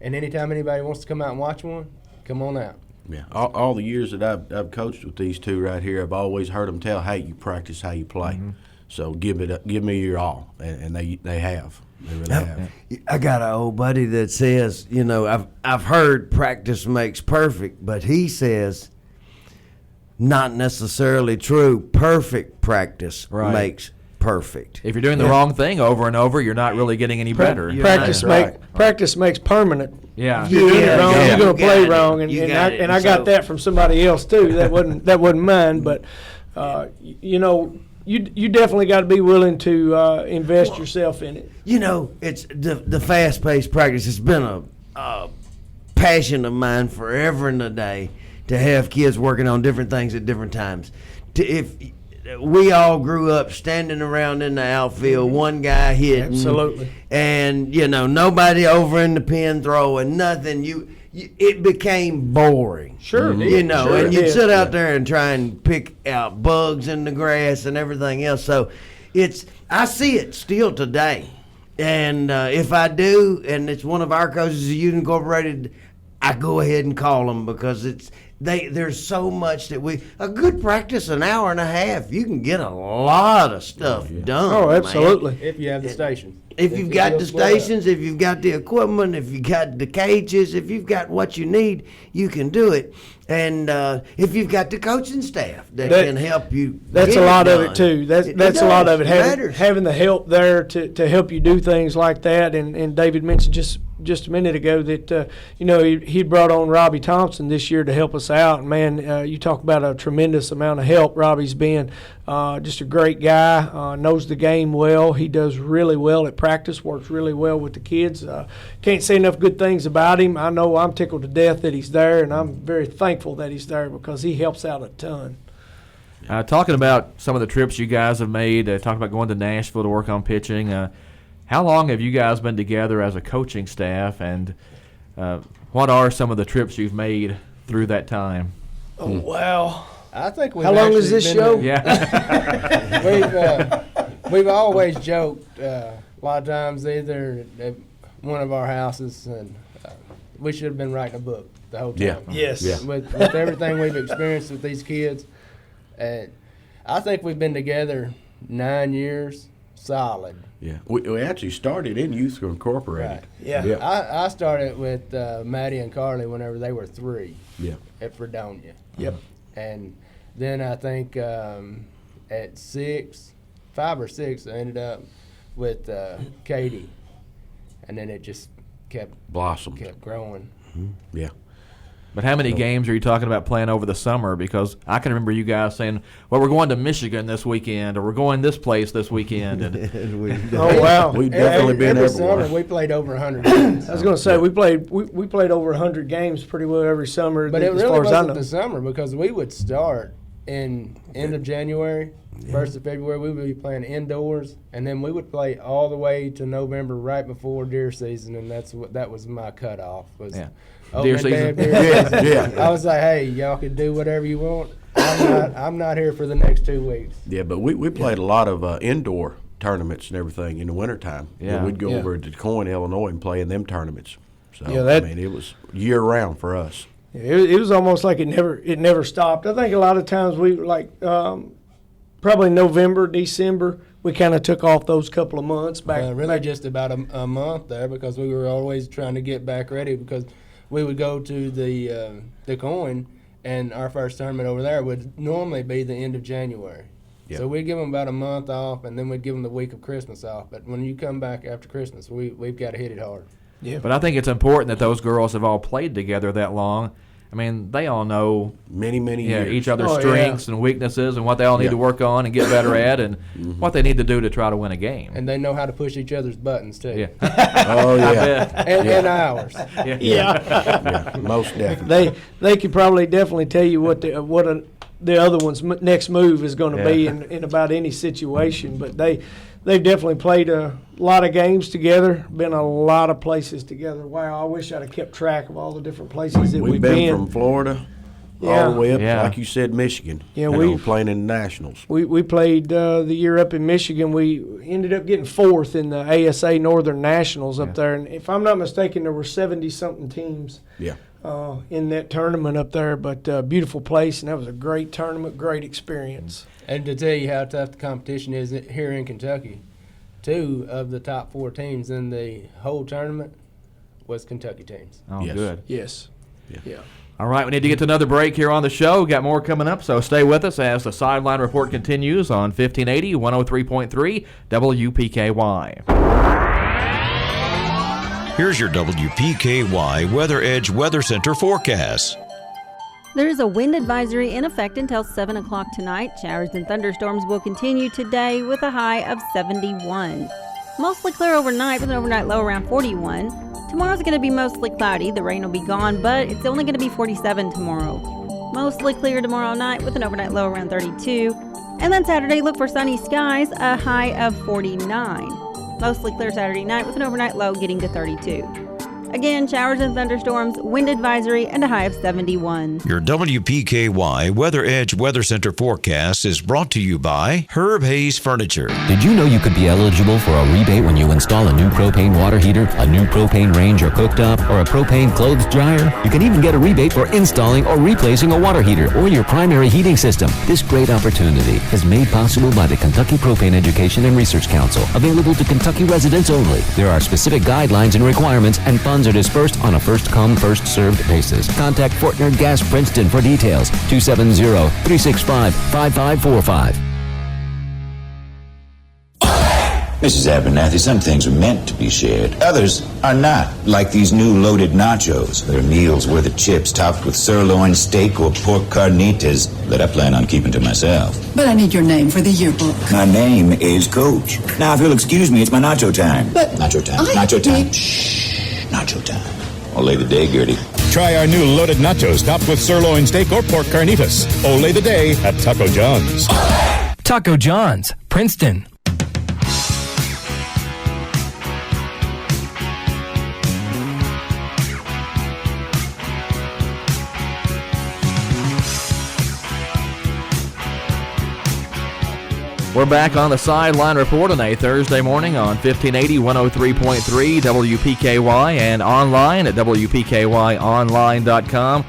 And anytime anybody wants to come out and watch one, come on out. Yeah, all the years that I've coached with these two right here, I've always heard them tell, "Hey, you practice how you play." Mm-hmm. So give me your all, and they have. They really have. I got an old buddy that says, I've heard practice makes perfect, but he says, not necessarily true. Perfect practice makes perfect. If you're doing the wrong thing over and over, you're not really getting any better. Practice makes permanent. Yeah, if you're doing it wrong, you're going to play wrong, and I got that from somebody else too. That wasn't mine, but you definitely got to be willing to invest yourself in it. It's the fast-paced practice. It's been a passion of mine forever and a day to have kids working on different things at different times. If we all grew up standing around in the outfield, one guy hitting. Absolutely. And, nobody over in the pen throwing, nothing. It became boring. Sure. And you'd sit out there and try and pick out bugs in the grass and everything else. So I see it still today. And if I do, and it's one of our coaches, Youth Incorporated, I go ahead and call them because there's so much that a good practice, an hour and a half, you can get a lot of stuff done. Oh, absolutely. Man. If you have the stations. If you've got the stations, if you've got the equipment, if you've got the cages, if you've got what you need, you can do it. And if you've got the coaching staff that can help you, that's a lot of it too. That's a lot of it. Having the help there to help you do things like that. And David mentioned just a minute ago that he brought on Robbie Thompson this year to help us out. And man, you talk about a tremendous amount of help. Robbie's been just a great guy, knows the game well. He does really well at practice, works really well with the kids. Can't say enough good things about him. I know I'm tickled to death that he's there, and I'm very thankful that he's there because he helps out a ton. Talking about some of the trips you guys have made, talking about going to Nashville to work on pitching, how long have you guys been together as a coaching staff, and what are some of the trips you've made through that time? Oh, wow. I think how long is this show? Yeah. We've always joked a lot of times either at one of our houses, and we should have been writing a book the whole time. Yeah. Yes. Yeah. With everything we've experienced with these kids, and I think we've been together 9 years solid. Yeah, we actually started in Youth Incorporated. Right. Yeah. I started with Maddie and Carly whenever they were 3. Yeah. At Fredonia. Yep. And then I think at 5 or 6, I ended up with Katie, and then it just kept growing. Mm-hmm. Yeah. But how many games are you talking about playing over the summer? Because I can remember you guys saying, well, we're going to Michigan this weekend, or we're going this place this weekend. And oh, wow. We've definitely been every everywhere. Summer we played over 100 games. I was going to say, we played over 100 games pretty well every summer. But it really wasn't the summer because we would start in end of January, 1st of February. We would be playing indoors, and then we would play all the way to November right before deer season, and that was my cutoff. Deer season. Yeah. I was like, hey, y'all can do whatever you want. I'm not here for the next 2 weeks. Yeah, but we played a lot of indoor tournaments and everything in the wintertime. Yeah. We'd go over to DeCoin, Illinois, and play in them tournaments. So it was year round for us. It was almost like it never stopped. I think a lot of times we probably November, December, we kind of took off those couple of months back. Just about a month there because we were always trying to get back ready because we would go to the coin, and our first tournament over there would normally be the end of January. Yep. So we'd give them about a month off, and then we'd give them the week of Christmas off. But when you come back after Christmas, we've got to hit it hard. Yeah. But I think it's important that those girls have all played together that long. I mean, they all know many years. each other's strengths and weaknesses and what they all need to work on and get better at and what they need to do to try to win a game. And they know how to push each other's buttons, too. Yeah. Oh, yeah. And ours. Yeah. Most definitely. They could probably definitely tell you what the other one's next move is going to be in about any situation. But they've definitely played a lot of games together, been a lot of places together. Wow, I wish I'd have kept track of all the different places that we've been. From Florida all the way up, like you said, Michigan. Yeah, we were playing in the Nationals. We played the year up in Michigan. We ended up getting 4th in the ASA Northern Nationals up there. And if I'm not mistaken, there were 70-something teams in that tournament up there. But beautiful place, and that was a great tournament, great experience. And to tell you how tough the competition is here in Kentucky, 2 of the top 4 teams in the whole tournament was Kentucky teams. Oh, good. Yes. Yeah. All right, we need to get to another break here on the show. Got more coming up, so stay with us as the Sideline Report continues on 1580, 103.3 WPKY. Here's your WPKY Weather Edge Weather Center forecast. There is a wind advisory in effect until 7 o'clock tonight. Showers and thunderstorms will continue today with a high of 71. Mostly clear overnight with an overnight low around 41. Tomorrow's going to be mostly cloudy. The rain will be gone, but it's only going to be 47 tomorrow. Mostly clear tomorrow night with an overnight low around 32. And then Saturday, look for sunny skies, a high of 49. Mostly clear Saturday night with an overnight low getting to 32. Again, showers and thunderstorms, wind advisory, and a high of 71. Your WPKY Weather Edge Weather Center forecast is brought to you by Herb Hayes Furniture. Did you know you could be eligible for a rebate when you install a new propane water heater, a new propane range or cooktop, or a propane clothes dryer? You can even get a rebate for installing or replacing a water heater or your primary heating system. This great opportunity is made possible by the Kentucky Propane Education and Research Council, available to Kentucky residents only. There are specific guidelines and requirements, and funds are dispersed on a first-come, first-served basis. Contact Fortner Gas Princeton for details. 270-365-5545. Mrs. Abernathy, some things are meant to be shared. Others are not, like these new loaded nachos. They're meals worth of chips topped with sirloin steak or pork carnitas that I plan on keeping to myself. But I need your name for the yearbook. My name is Coach. Now, if you'll excuse me, it's my nacho time. But nacho time. Nacho time. Shh. Nacho time. Olay the day, Gertie. Try our new loaded nachos topped with sirloin steak or pork carnitas. Olay the day at Taco John's. Taco John's, Princeton. We're back on the Sideline Report on a Thursday morning on 1580, 103.3 WPKY and online at WPKYonline.com.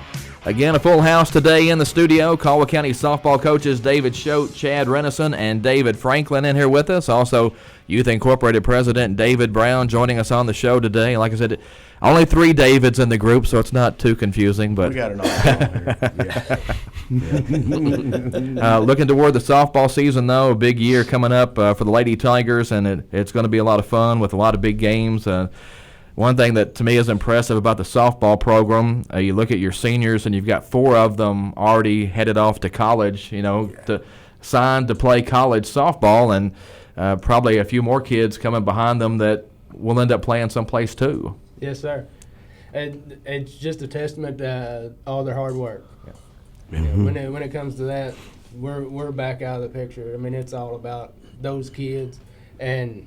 Again, a full house today in the studio. Caldwell County softball coaches David Schote, Chad Renison, and David Franklin in here with us. Also, Youth Incorporated President David Brown joining us on the show today. Like I said, only 3 Davids in the group, so it's not too confusing. But we got an here. Looking toward the softball season, though, a big year coming up for the Lady Tigers, and it's going to be a lot of fun with a lot of big games. One thing that to me is impressive about the softball program, you look at your seniors, and you've got 4 of them already headed off to college, to sign to play college softball, and probably a few more kids coming behind them that will end up playing someplace too. Yes, sir. And it's just a testament to all their hard work. Yeah. Mm-hmm. When it comes to that, we're back out of the picture. I mean, it's all about those kids, and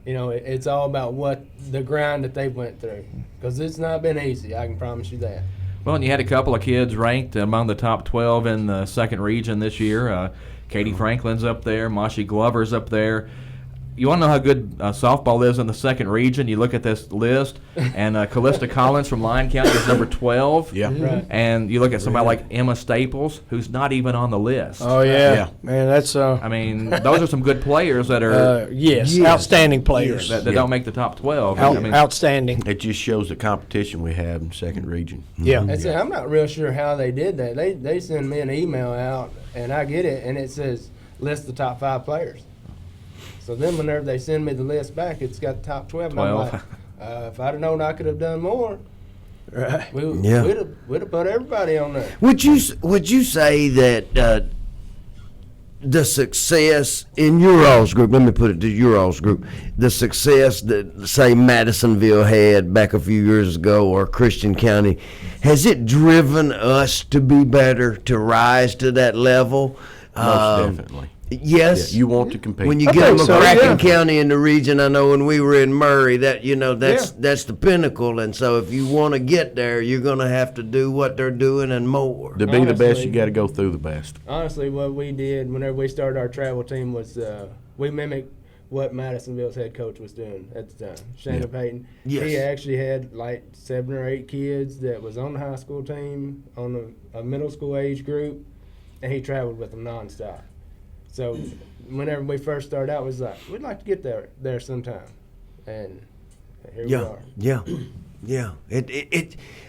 it's all about what the grind that they went through, because it's not been easy. I can promise you that. Well, and you had a couple of kids ranked among the top 12 in the second region this year. Katie Franklin's up there, Mashi Glover's up there. You want to know how good softball is in the second region? You look at this list, and Callista Collins from Lyon County is number 12. Yeah. Right. And you look at somebody like Emma Staples, who's not even on the list. Oh, yeah. Man, that's... I mean, those are some good players that are... yes, outstanding players. That don't make the top 12. Outstanding. It just shows the competition we have in second region. Yeah. Mm-hmm. I'm not real sure how they did that. They send me an email out, and I get it, and it says, list the top 5 players. So then whenever they send me the list back, it's got the top 12. And I'm like, If I'd have known I could have done more, right? We'd have put everybody on there. Would you say that the success in your all's group? Let me put it to your all's group. The success that, say, Madisonville had back a few years ago, or Christian County, has it driven us to be better, to rise to that level? Most definitely. Yes, you want to compete. When you get a McCracken County in the region, I know when we were in Murray, that that's the pinnacle. And so, if you want to get there, you're going to have to do what they're doing and more. To be the best, you got to go through the best. Honestly, what we did whenever we started our travel team was we mimicked what Madisonville's head coach was doing at the time, Shana Payton. Yes. He actually had like 7 or 8 kids that was on the high school team, on a middle school age group, and he traveled with them nonstop. So whenever we first started out, it was like, we'd like to get there sometime. And here we are. Yeah.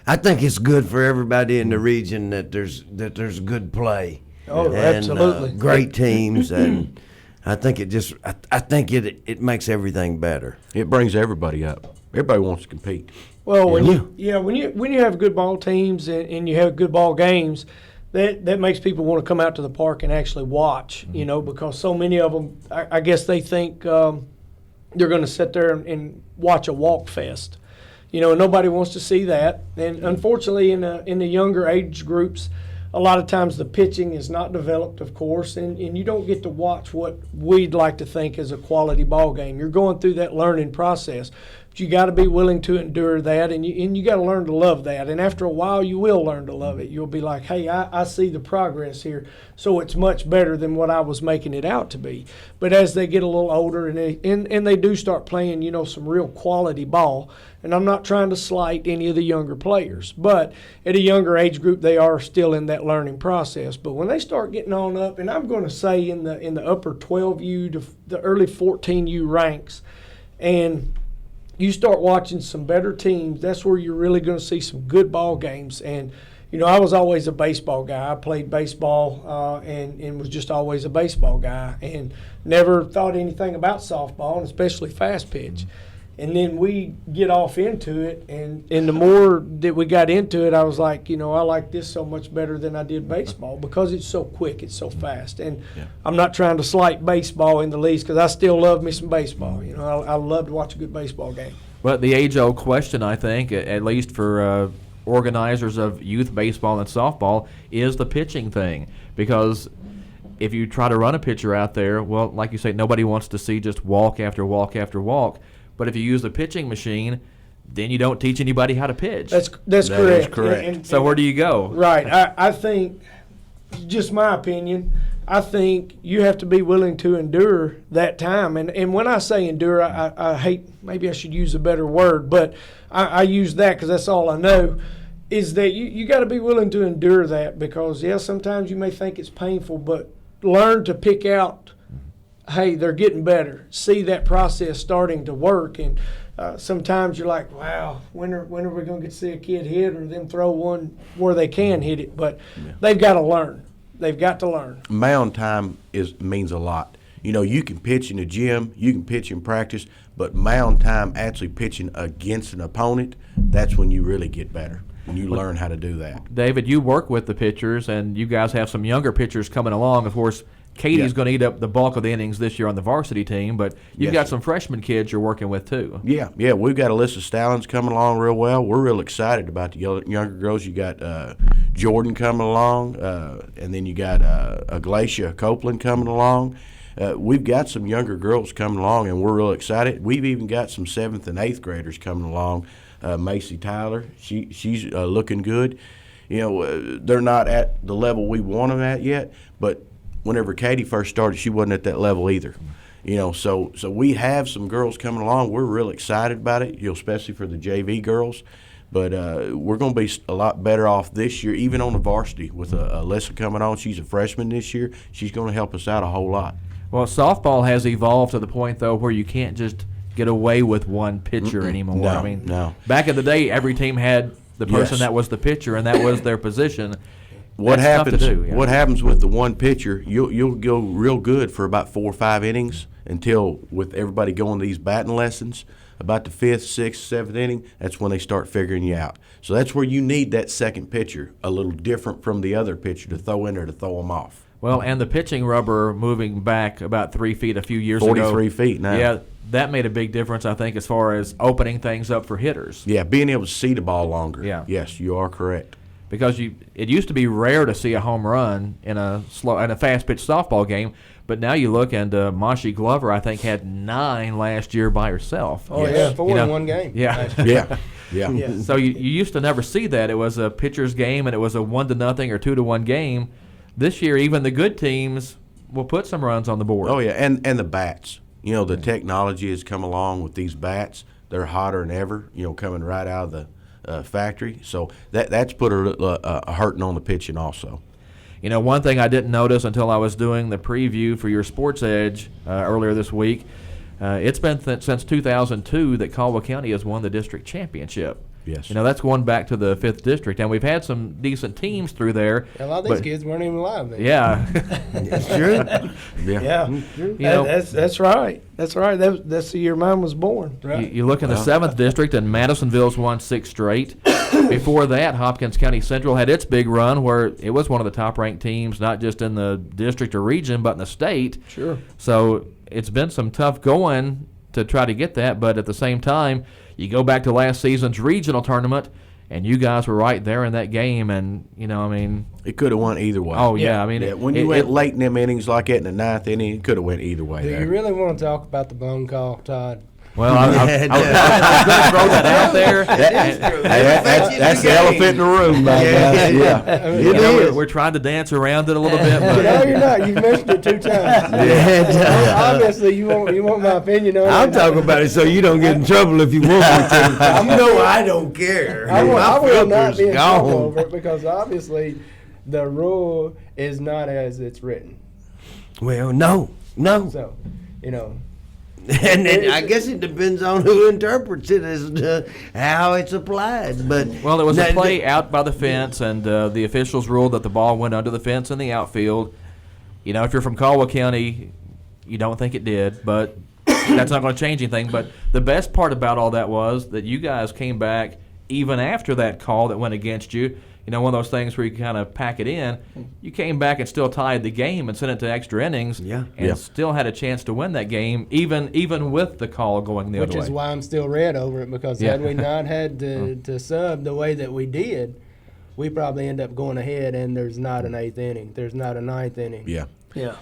I think it's good for everybody in the region that there's good play. Oh, and, absolutely. Great teams, and I think it makes everything better. It brings everybody up. Everybody wants to compete. Well, when you have good ball teams and you have good ball games, that makes people want to come out to the park and actually watch, because so many of them, I guess they think they're going to sit there and watch a walk fest, and nobody wants to see that. And unfortunately, in the younger age groups, a lot of times the pitching is not developed, of course, and you don't get to watch what we'd like to think is a quality ball game. You're going through that learning process. You got to be willing to endure that, and you got to learn to love that. And after a while, you will learn to love it. You'll be like, hey, I see the progress here, so it's much better than what I was making it out to be. But as they get a little older and they do start playing, some real quality ball, and I'm not trying to slight any of the younger players, but at a younger age group, they are still in that learning process. But when they start getting on up, and I'm going to say in the upper 12U to the early 14U ranks, and you start watching some better teams, that's where you're really going to see some good ball games. And, I was always a baseball guy. I played baseball and was just always a baseball guy and never thought anything about softball, and especially fast pitch. And then we get off into it, and the more that we got into it, I was like, I like this so much better than I did baseball because it's so quick, it's so fast. And I'm not trying to slight baseball in the least because I still love me some baseball. I love to watch a good baseball game. But the age-old question, I think, at least for organizers of youth baseball and softball, is the pitching thing. Because if you try to run a pitcher out there, well, like you say, nobody wants to see just walk after walk after walk. But if you use the pitching machine, then you don't teach anybody how to pitch. That's correct. That is correct. And so where do you go? Right. I think, just my opinion, I think you have to be willing to endure that time. And when I say endure, I hate, maybe I should use a better word, but I use that because that's all I know, is that you got to be willing to endure that because, sometimes you may think it's painful, but learn to pick out, hey, they're getting better. See that process starting to work. And sometimes you're like, wow, when are we going to get to see a kid hit or them throw one where they can hit it? But they've got to learn. They've got to learn. Mound time means a lot. You can pitch in the gym, you can pitch in practice, but mound time, actually pitching against an opponent, that's when you really get better. When you learn how to do that. David, you work with the pitchers, and you guys have some younger pitchers coming along. Of course, Katie's going to eat up the bulk of the innings this year on the varsity team, but you've got some freshman kids you're working with too. Yeah, we've got Alyssa Stallings coming along real well. We're real excited about the younger girls. You got Jordan coming along, and then you got Glacia Copeland coming along. We've got some younger girls coming along, and we're real excited. We've even got some 7th and 8th graders coming along. Macy Tyler, she's looking good. They're not at the level we want them at yet, but whenever Katie first started, she wasn't at that level either. So we have some girls coming along. We're real excited about it, especially for the JV girls. But we're going to be a lot better off this year, even on the varsity with Alyssa coming on. She's a freshman this year. She's going to help us out a whole lot. Well, softball has evolved to the point, though, where you can't just get away with one pitcher anymore. No. Back in the day, every team had the person that was the pitcher, and that was their position. What happens with the one pitcher, you'll go real good for about 4 or 5 innings until with everybody going to these batting lessons. about the 5th, 6th, 7th inning, that's when they start figuring you out. So that's where you need that second pitcher, a little different from the other pitcher to throw in there to throw them off. Well, and the pitching rubber moving back about 3 feet a few years 43 ago. 43 feet now. Yeah, that made a big difference, I think, as far as opening things up for hitters. Yeah, being able to see the ball longer. Yeah. Yes, you are correct. Because it used to be rare to see a home run in a fast-pitch softball game, but now you look, and Mashi Glover, I think, had 9 last year by herself. Oh, yeah, 4 in one game. Yeah. Yeah. So you used to never see that. It was a pitcher's game, and it was a 1-0 or 2-1 game. This year, even the good teams will put some runs on the board. Oh, yeah, and the bats. You know, the technology has come along with these bats. They're hotter than ever, coming right out of the factory. So that's put a hurting on the pitching also. One thing I didn't notice until I was doing the preview for your Sports Edge earlier this week, it's been since 2002 that Caldwell County has won the district championship. Yes. That's going back to the 5th district, and we've had some decent teams through there. A lot of these kids weren't even alive then. Yeah. That's true. That's right. That's right. That's the year mine was born. Right. You look in the 7th district, and Madisonville's won 6 straight. Before that, Hopkins County Central had its big run where it was one of the top-ranked teams, not just in the district or region, but in the state. Sure. So it's been some tough going to try to get that, but at the same time, you go back to last season's regional tournament, and you guys were right there in that game, and, it could have went either way. Oh, yeah. When you went late in them innings like that in the 9th inning, it could have went either way. Do you really want to talk about the blown call, Todd? Well, I was going to throw that out there. That's the elephant in the room, Yeah. We're trying to dance around it a little bit. But no, you're not. You've mentioned it 2 times. Obviously, you want my opinion on it. I'll talk about it so you don't get in trouble if you want me to. No, I don't care. I will not be in trouble over it because obviously the rule is not as it's written. Well, no. So, And I guess it depends on who interprets it as to how it's applied. But there was a play out by the fence, and the officials ruled that the ball went under the fence in the outfield. If you're from Caldwell County, you don't think it did, but that's not going to change anything. But the best part about all that was that you guys came back even after that call that went against you. One of those things where you kind of pack it in. You came back and still tied the game and sent it to extra innings, and still had a chance to win that game, even with the call going the other way. Which is why I'm still red over it, because had we not had to sub the way that we did, we probably end up going ahead, and there's not an 8th inning. There's not a 9th inning. Yeah.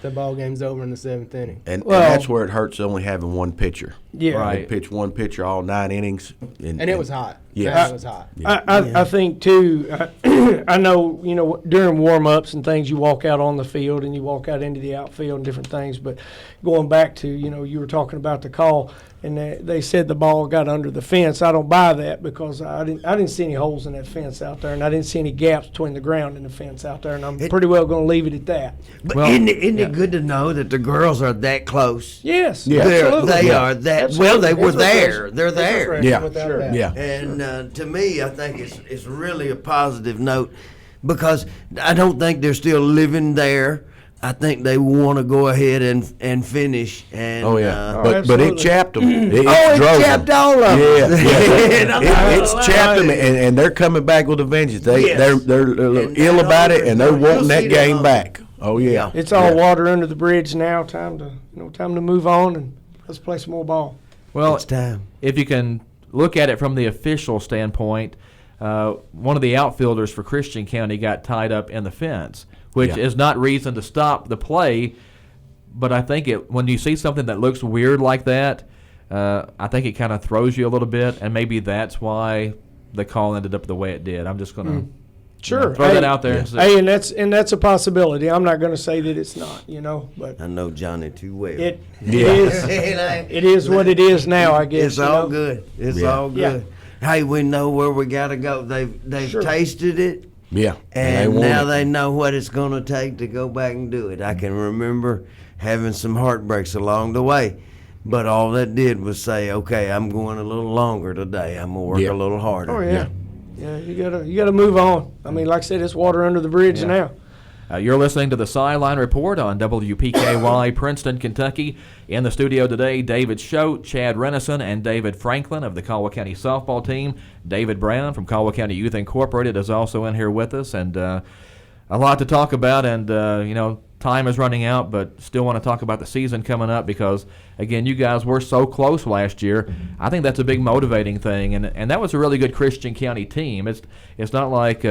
The ball game's over in the 7th inning. And that's where it hurts only having one pitcher. Yeah. Right. They pitch one pitcher all 9 innings. And it was hot. Yeah. It was hot. I think, too, I know, during warm-ups and things, you walk out on the field and you walk out into the outfield and different things. But going back to, you were talking about the call, and they said the ball got under the fence. I don't buy that because I didn't see any holes in that fence out there, and I didn't see any gaps between the ground and the fence out there, and I'm pretty well going to leave it at that. But isn't it good to know that the girls are that close? Yes, absolutely. They are that. Absolutely. Well, they were there. They're there. Yeah, sure. Yeah. And to me, I think it's really a positive note because I don't think they're still living there. I think they want to go ahead and finish. And, but it chapped them. It chapped all of them. It's chapped them, and they're coming back with a vengeance. They're ill about it, and they're wanting that game back. Oh yeah, it's all water under the bridge now. Time to move on and let's play some more ball. Well, it's time. If you can look at it from the official standpoint, one of the outfielders for Christian County got tied up in the fence, which is not reason to stop the play. But I think when you see something that looks weird like that, I think it kind of throws you a little bit, and maybe that's why the call ended up the way it did. I'm just going to throw that out there. Hey, and that's a possibility. I'm not going to say that it's not, but I know Johnny too well. It is what it is now, I guess. It's all good. It's all good. Hey, we know where we got to go. They've tasted it. Yeah. And now they know what it's going to take to go back and do it. I can remember having some heartbreaks along the way. But all that did was say, okay, I'm going a little longer today. I'm going to work a little harder. Oh, yeah. Yeah, you gotta move on. I mean, like I said, it's water under the bridge now. You're listening to the Sideline Report on WPKY, Princeton, Kentucky. In the studio today, David Schote, Chad Renison, and David Franklin of the Caldwell County softball team. David Brown from Caldwell County Youth Incorporated is also in here with us, and a lot to talk about. And time is running out, but still want to talk about the season coming up because, again, you guys were so close last year. I think that's a big motivating thing, and that was a really good Christian County team. It's not like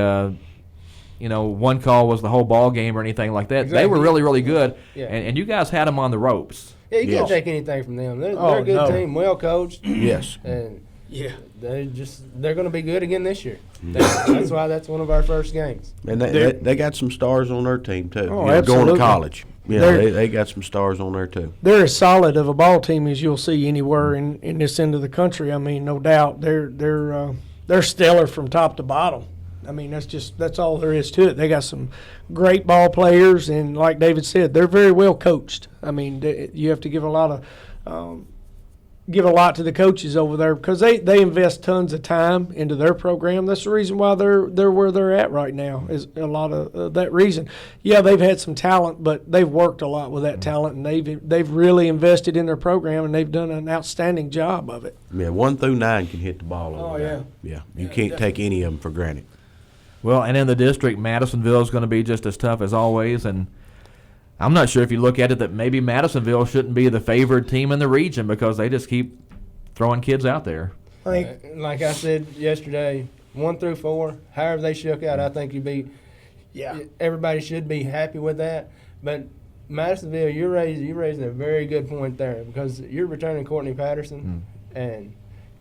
one call was the whole ball game or anything like that. Exactly. They were really, really good, and you guys had them on the ropes. Yeah, you can't take anything from them. They're a good team, well coached. Yes. And they're going to be good again this year. That's why that's one of our first games. And they got some stars on their team too. Oh, absolutely. Going to college. Yeah, they got some stars on there too. They're as solid of a ball team as you'll see anywhere in this end of the country. I mean, no doubt. They're stellar from top to bottom. I mean, that's all there is to it. They got some great ball players, and like David said, they're very well coached. I mean, you have to give a lot to the coaches over there because they invest tons of time into their program. That's the reason why they're where they're at right now, is a lot of that reason. Yeah, they've had some talent, but they've worked a lot with that talent, and they've really invested in their program, and they've done an outstanding job of it. Yeah, 1 through 9 can hit the ball over there. Yeah, you can't definitely take any of them for granted. Well, and in the district, Madisonville is going to be just as tough as always, and I'm not sure if you look at it that maybe Madisonville shouldn't be the favored team in the region because they just keep throwing kids out there. Like I said yesterday, 1 through 4, however they shook out, I think everybody should be happy with that. But Madisonville, you're raising a very good point there because you're returning Courtney Patterson, and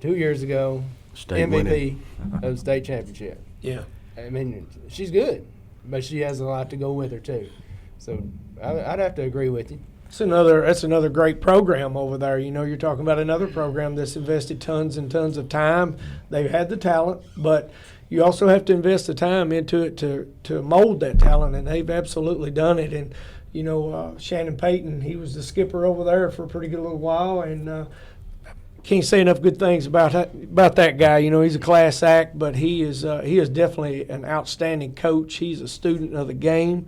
2 years ago, state MVP winning. of the state championship. Yeah. I mean, she's good, but she has a lot to go with her too. So I'd have to agree with you. That's another great program over there. You're talking about another program that's invested tons and tons of time. They've had the talent, but you also have to invest the time into it to mold that talent, and they've absolutely done it. And Shannon Payton, he was the skipper over there for a pretty good little while, and can't say enough good things about that guy. He's a class act, but he is definitely an outstanding coach. He's a student of the game,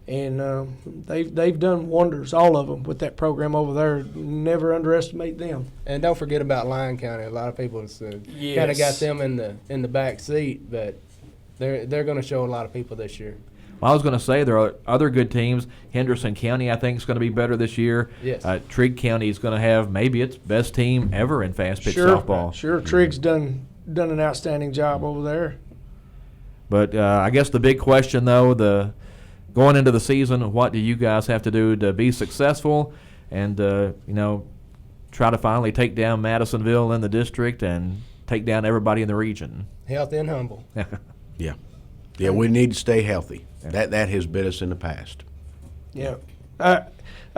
and they've done wonders, all of them, with that program over there. Never underestimate them. And don't forget about Lyon County. A lot of people kind of got them in the back seat, but they're going to show a lot of people this year. Well, I was going to say there are other good teams. Henderson County, I think, is going to be better this year. Yes. Trigg County is going to have maybe its best team ever in fast pitch softball. Sure, Trigg's done an outstanding job over there. But I guess the big question, though, going into the season, what do you guys have to do to be successful and try to finally take down Madisonville in the district and take down everybody in the region? Healthy and humble. Yeah, we need to stay healthy. That has bit us in the past. Yeah. I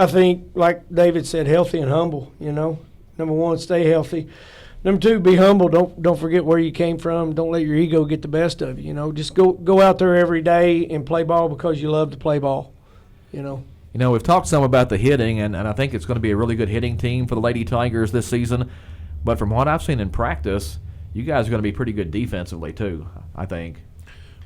think, like David said, healthy and humble, Number 1, stay healthy. Number 2, be humble. Don't forget where you came from. Don't let your ego get the best of you, Just go out there every day and play ball because you love to play ball, We've talked some about the hitting, and I think it's going to be a really good hitting team for the Lady Tigers this season. But from what I've seen in practice, you guys are going to be pretty good defensively too, I think.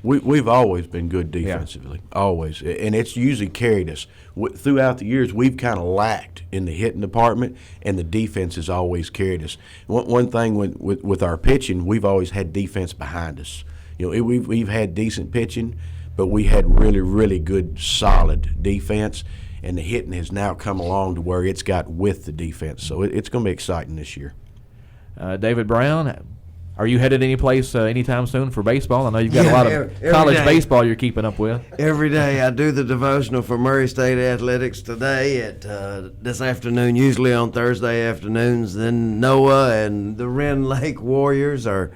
We've always been good defensively, always, and it's usually carried us. Throughout the years, we've kind of lacked in the hitting department, and the defense has always carried us. One thing with our pitching, we've always had defense behind us. We've had decent pitching, but we had really, really good, solid defense, and the hitting has now come along to where it's got with the defense. So it's going to be exciting this year. David Brown, are you headed any place anytime soon for baseball? I know you've got a lot of college baseball you're keeping up with. Every day I do the devotional for Murray State Athletics today at this afternoon, usually on Thursday afternoons. Then Noah and the Wren Lake Warriors are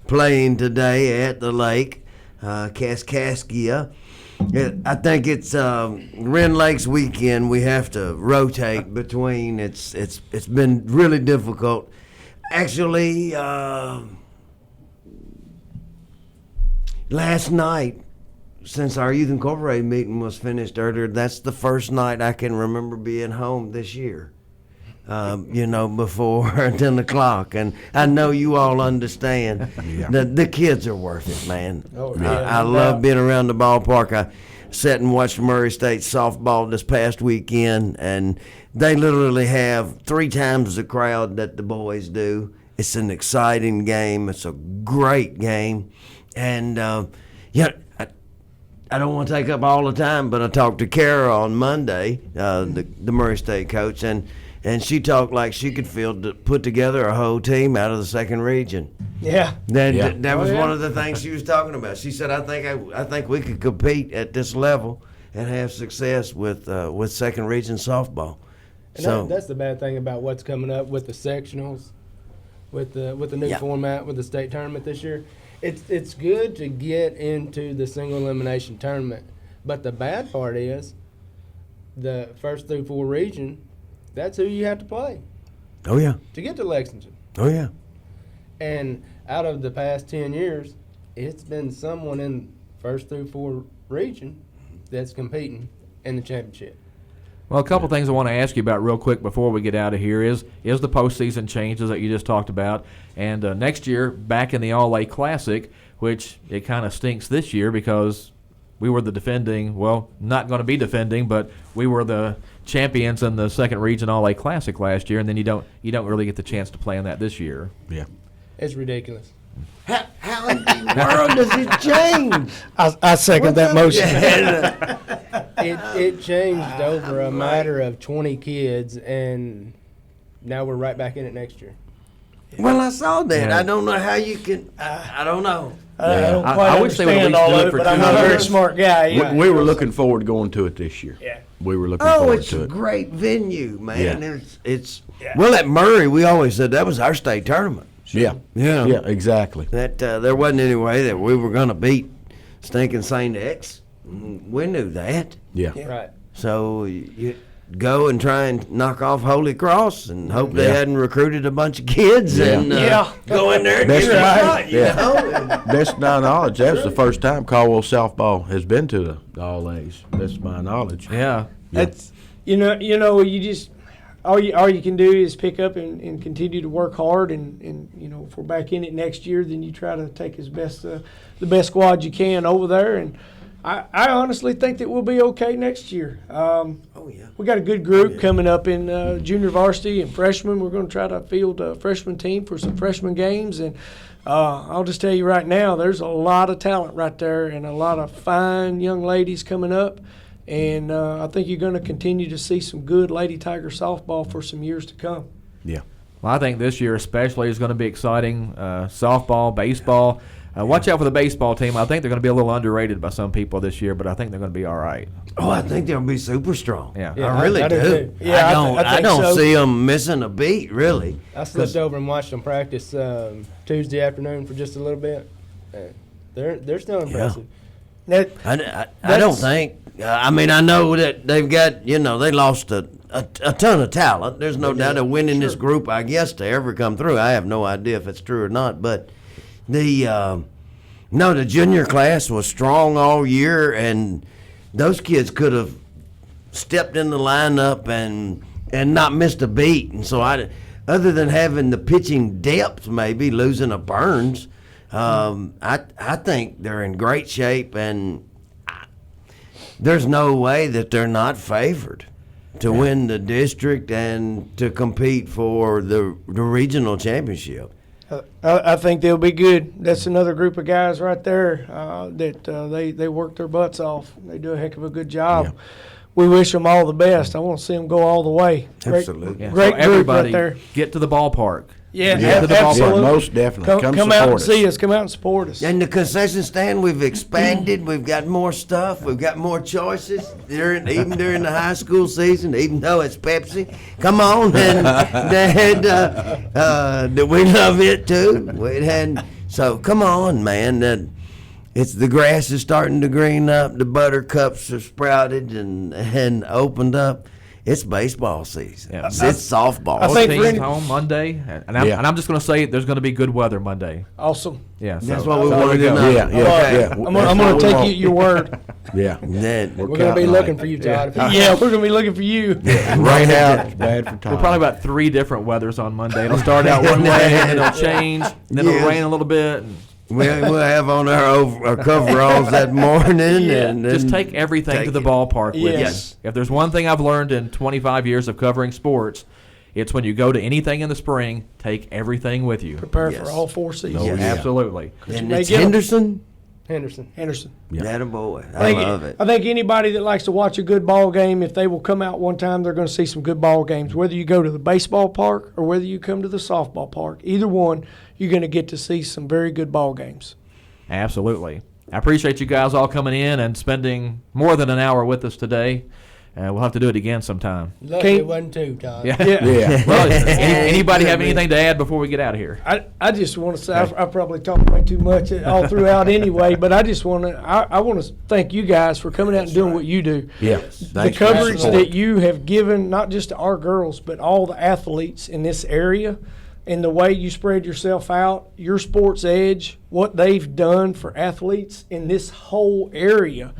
playing today at the lake, Kaskaskia. I think it's Wren Lake's weekend. We have to rotate between. It's been really difficult. Actually, last night, since our Youth Incorporated meeting was finished earlier, that's the first night I can remember being home this year, before 10 o'clock. And I know you all understand that the kids are worth it, man. Oh, yeah, I love being around the ballpark. sat and watched Murray State softball this past weekend, and they literally have 3 times the crowd that the boys do. It's an exciting game. It's a great game. And, I don't want to take up all the time, but I talked to Kara on Monday, the Murray State coach, and she talked like she could put together a whole team out of the second region. Yeah. That was one of the things she was talking about. She said, I think we could compete at this level and have success with second region softball. And that's the bad thing about what's coming up with the sectionals, with the new format with the state tournament this year. It's good to get into the single elimination tournament, but the bad part is the 1st through 4 region. That's who you have to play. Oh yeah. To get to Lexington. Oh yeah. And out of the past 10 years, it's been someone in 1st through 4 region that's competing in the championship. Well, a couple things I want to ask you about real quick before we get out of here is the postseason changes that you just talked about, and next year back in the All-A Classic, which it kind of stinks this year because we were the defending, well, not going to be defending, but we were the champions in the second region All-A Classic last year, and then you don't really get the chance to play in that this year. Yeah, it's ridiculous. How in the world does it change? I second that motion. It changed over a matter of 20 kids, and now we're right back in it next year. Well, I saw that. I don't know how you can. I don't know. I don't quite understand all of it, but I'm not a very smart guy. We were looking forward to going to it this year. Yeah. We were looking forward to it. It's a great venue, man. Yeah. It's well, at Murray, we always said that was our state tournament. Yeah, exactly. That there wasn't any way that we were going to beat stinking St. X. We knew that. Yeah. Right. So you go and try and knock off Holy Cross and hope they hadn't recruited a bunch of kids and go in there and get right. You know? Best of my knowledge, that's the first time Caldwell softball has been to the All-A's. That's my knowledge. Yeah. That's you just all you can do is pick up and continue to work hard and if we're back in it next year, then you try to take the best squad you can over there, and I honestly think that we'll be okay next year. We got a good group coming up in junior varsity and freshmen. We're going to try to field a freshman team for some freshman games, and I'll just tell you right now, there's a lot of talent right there and a lot of fine young ladies coming up. And I think you're going to continue to see some good Lady Tiger softball for some years to come. Yeah. Well, I think this year especially is going to be exciting. Softball, baseball. Watch out for the baseball team. I think they're going to be a little underrated by some people this year, but I think they're going to be all right. Oh, I think they'll be super strong. Yeah, I really do. Yeah, I don't see them missing a beat, really. I slipped over and watched them practice Tuesday afternoon for just a little bit. They're still impressive. I don't think. I mean, I know that they've got, they lost a ton of talent. There's no doubt of winning this group, I guess, to ever come through. I have no idea if it's true or not, but the junior class was strong all year, and those kids could have stepped in the lineup and not missed a beat. And so other than having the pitching depth, maybe losing a Burns, I think they're in great shape, and there's no way that they're not favored to win the district and to compete for the regional championship. I think they'll be good. That's another group of guys right there that they work their butts off. They do a heck of a good job. Yeah. We wish them all the best. I want to see them go all the way. Absolutely. Great so group right there. Get to the ballpark. Yeah, absolutely. Most definitely. Come out and see us. Come out and support us. And the concession stand, we've expanded. We've got more stuff. We've got more choices. Even during the high school season, even though it's Pepsi. Come on, and we love it too. So come on, man. It's the grass is starting to green up. The buttercups are sprouted and opened up. It's baseball season. Yeah. It's softball. I think teams home Monday, and I'm just going to say there's going to be good weather Monday. Awesome. Yeah, that's what we want to do. Yeah. I'm going to take you at your word. Yeah. We're going to be looking for you, Todd. Yeah, we're going to be looking for you. Yeah. Right out. It's bad for Todd. We're probably about 3 different weathers on Monday. It'll start out one way, and then it'll change, and then it'll rain a little bit. We'll have on our coveralls that morning. And just take everything to the ballpark with Yes. you. If there's one thing I've learned in 25 years of covering sports, it's when you go to anything in the spring, take everything with you. Prepare for all 4 seasons. Oh, absolutely. And it's Henderson. Henderson. That a boy. I love it. I think anybody that likes to watch a good ball game, if they will come out one time, they're going to see some good ball games. Whether you go to the baseball park or whether you come to the softball park, either one, you're going to get to see some very good ball games. Absolutely. I appreciate you guys all coming in and spending more than an hour with us today. We'll have to do it again sometime. Lucky it wasn't 2, Todd. Yeah. Well, anybody have anything to add before we get out of here? I just want to say I probably talked way too much all throughout anyway, but I just want to I want to thank you guys for coming out and doing what you do. Yeah. The coverage that you have given, not just to our girls, but all the athletes in this area, and the way you spread yourself out, your Sports Edge, what they've done for athletes in this whole area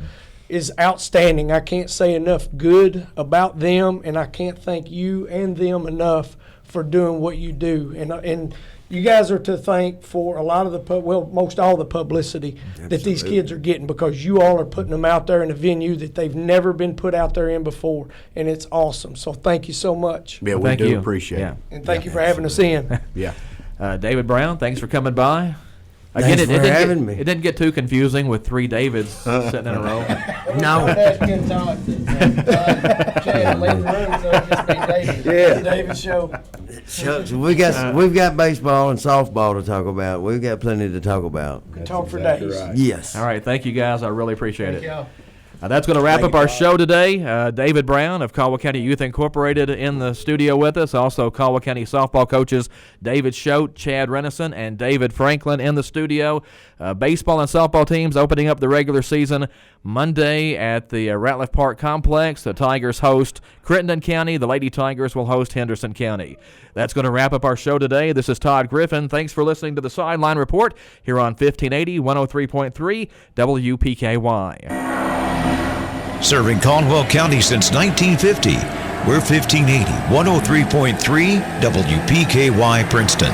is outstanding. I can't say enough good about them, and I can't thank you and them enough for doing what you do. And you guys are to thank for a lot of most all the publicity that these kids are getting, because you all are putting them out there in a venue that they've never been put out there in before, and it's awesome. So thank you so much. Yeah, we do appreciate it. And thank you for having us in. Yeah. David Brown, thanks for coming by. Thanks for having me. It didn't get too confusing with 3 Davids sitting in a row. No. David show. Shucks, we've got baseball and softball to talk about. We've got plenty to talk about. We can talk for days. Right. Yes. All right, thank you guys. I really appreciate it. you. That's going to wrap up our show today. David Brown of Caldwell County Youth Incorporated in the studio with us. Also, Caldwell County softball coaches David Schote, Chad Renison, and David Franklin in the studio. Baseball and softball teams opening up the regular season Monday at the Ratliff Park Complex. The Tigers host Crittenden County. The Lady Tigers will host Henderson County. That's going to wrap up our show today. This is Todd Griffin. Thanks for listening to the Sideline Report here on 1580 103.3 WPKY. Serving Caldwell County since 1950. We're 1580, 103.3 WPKY Princeton.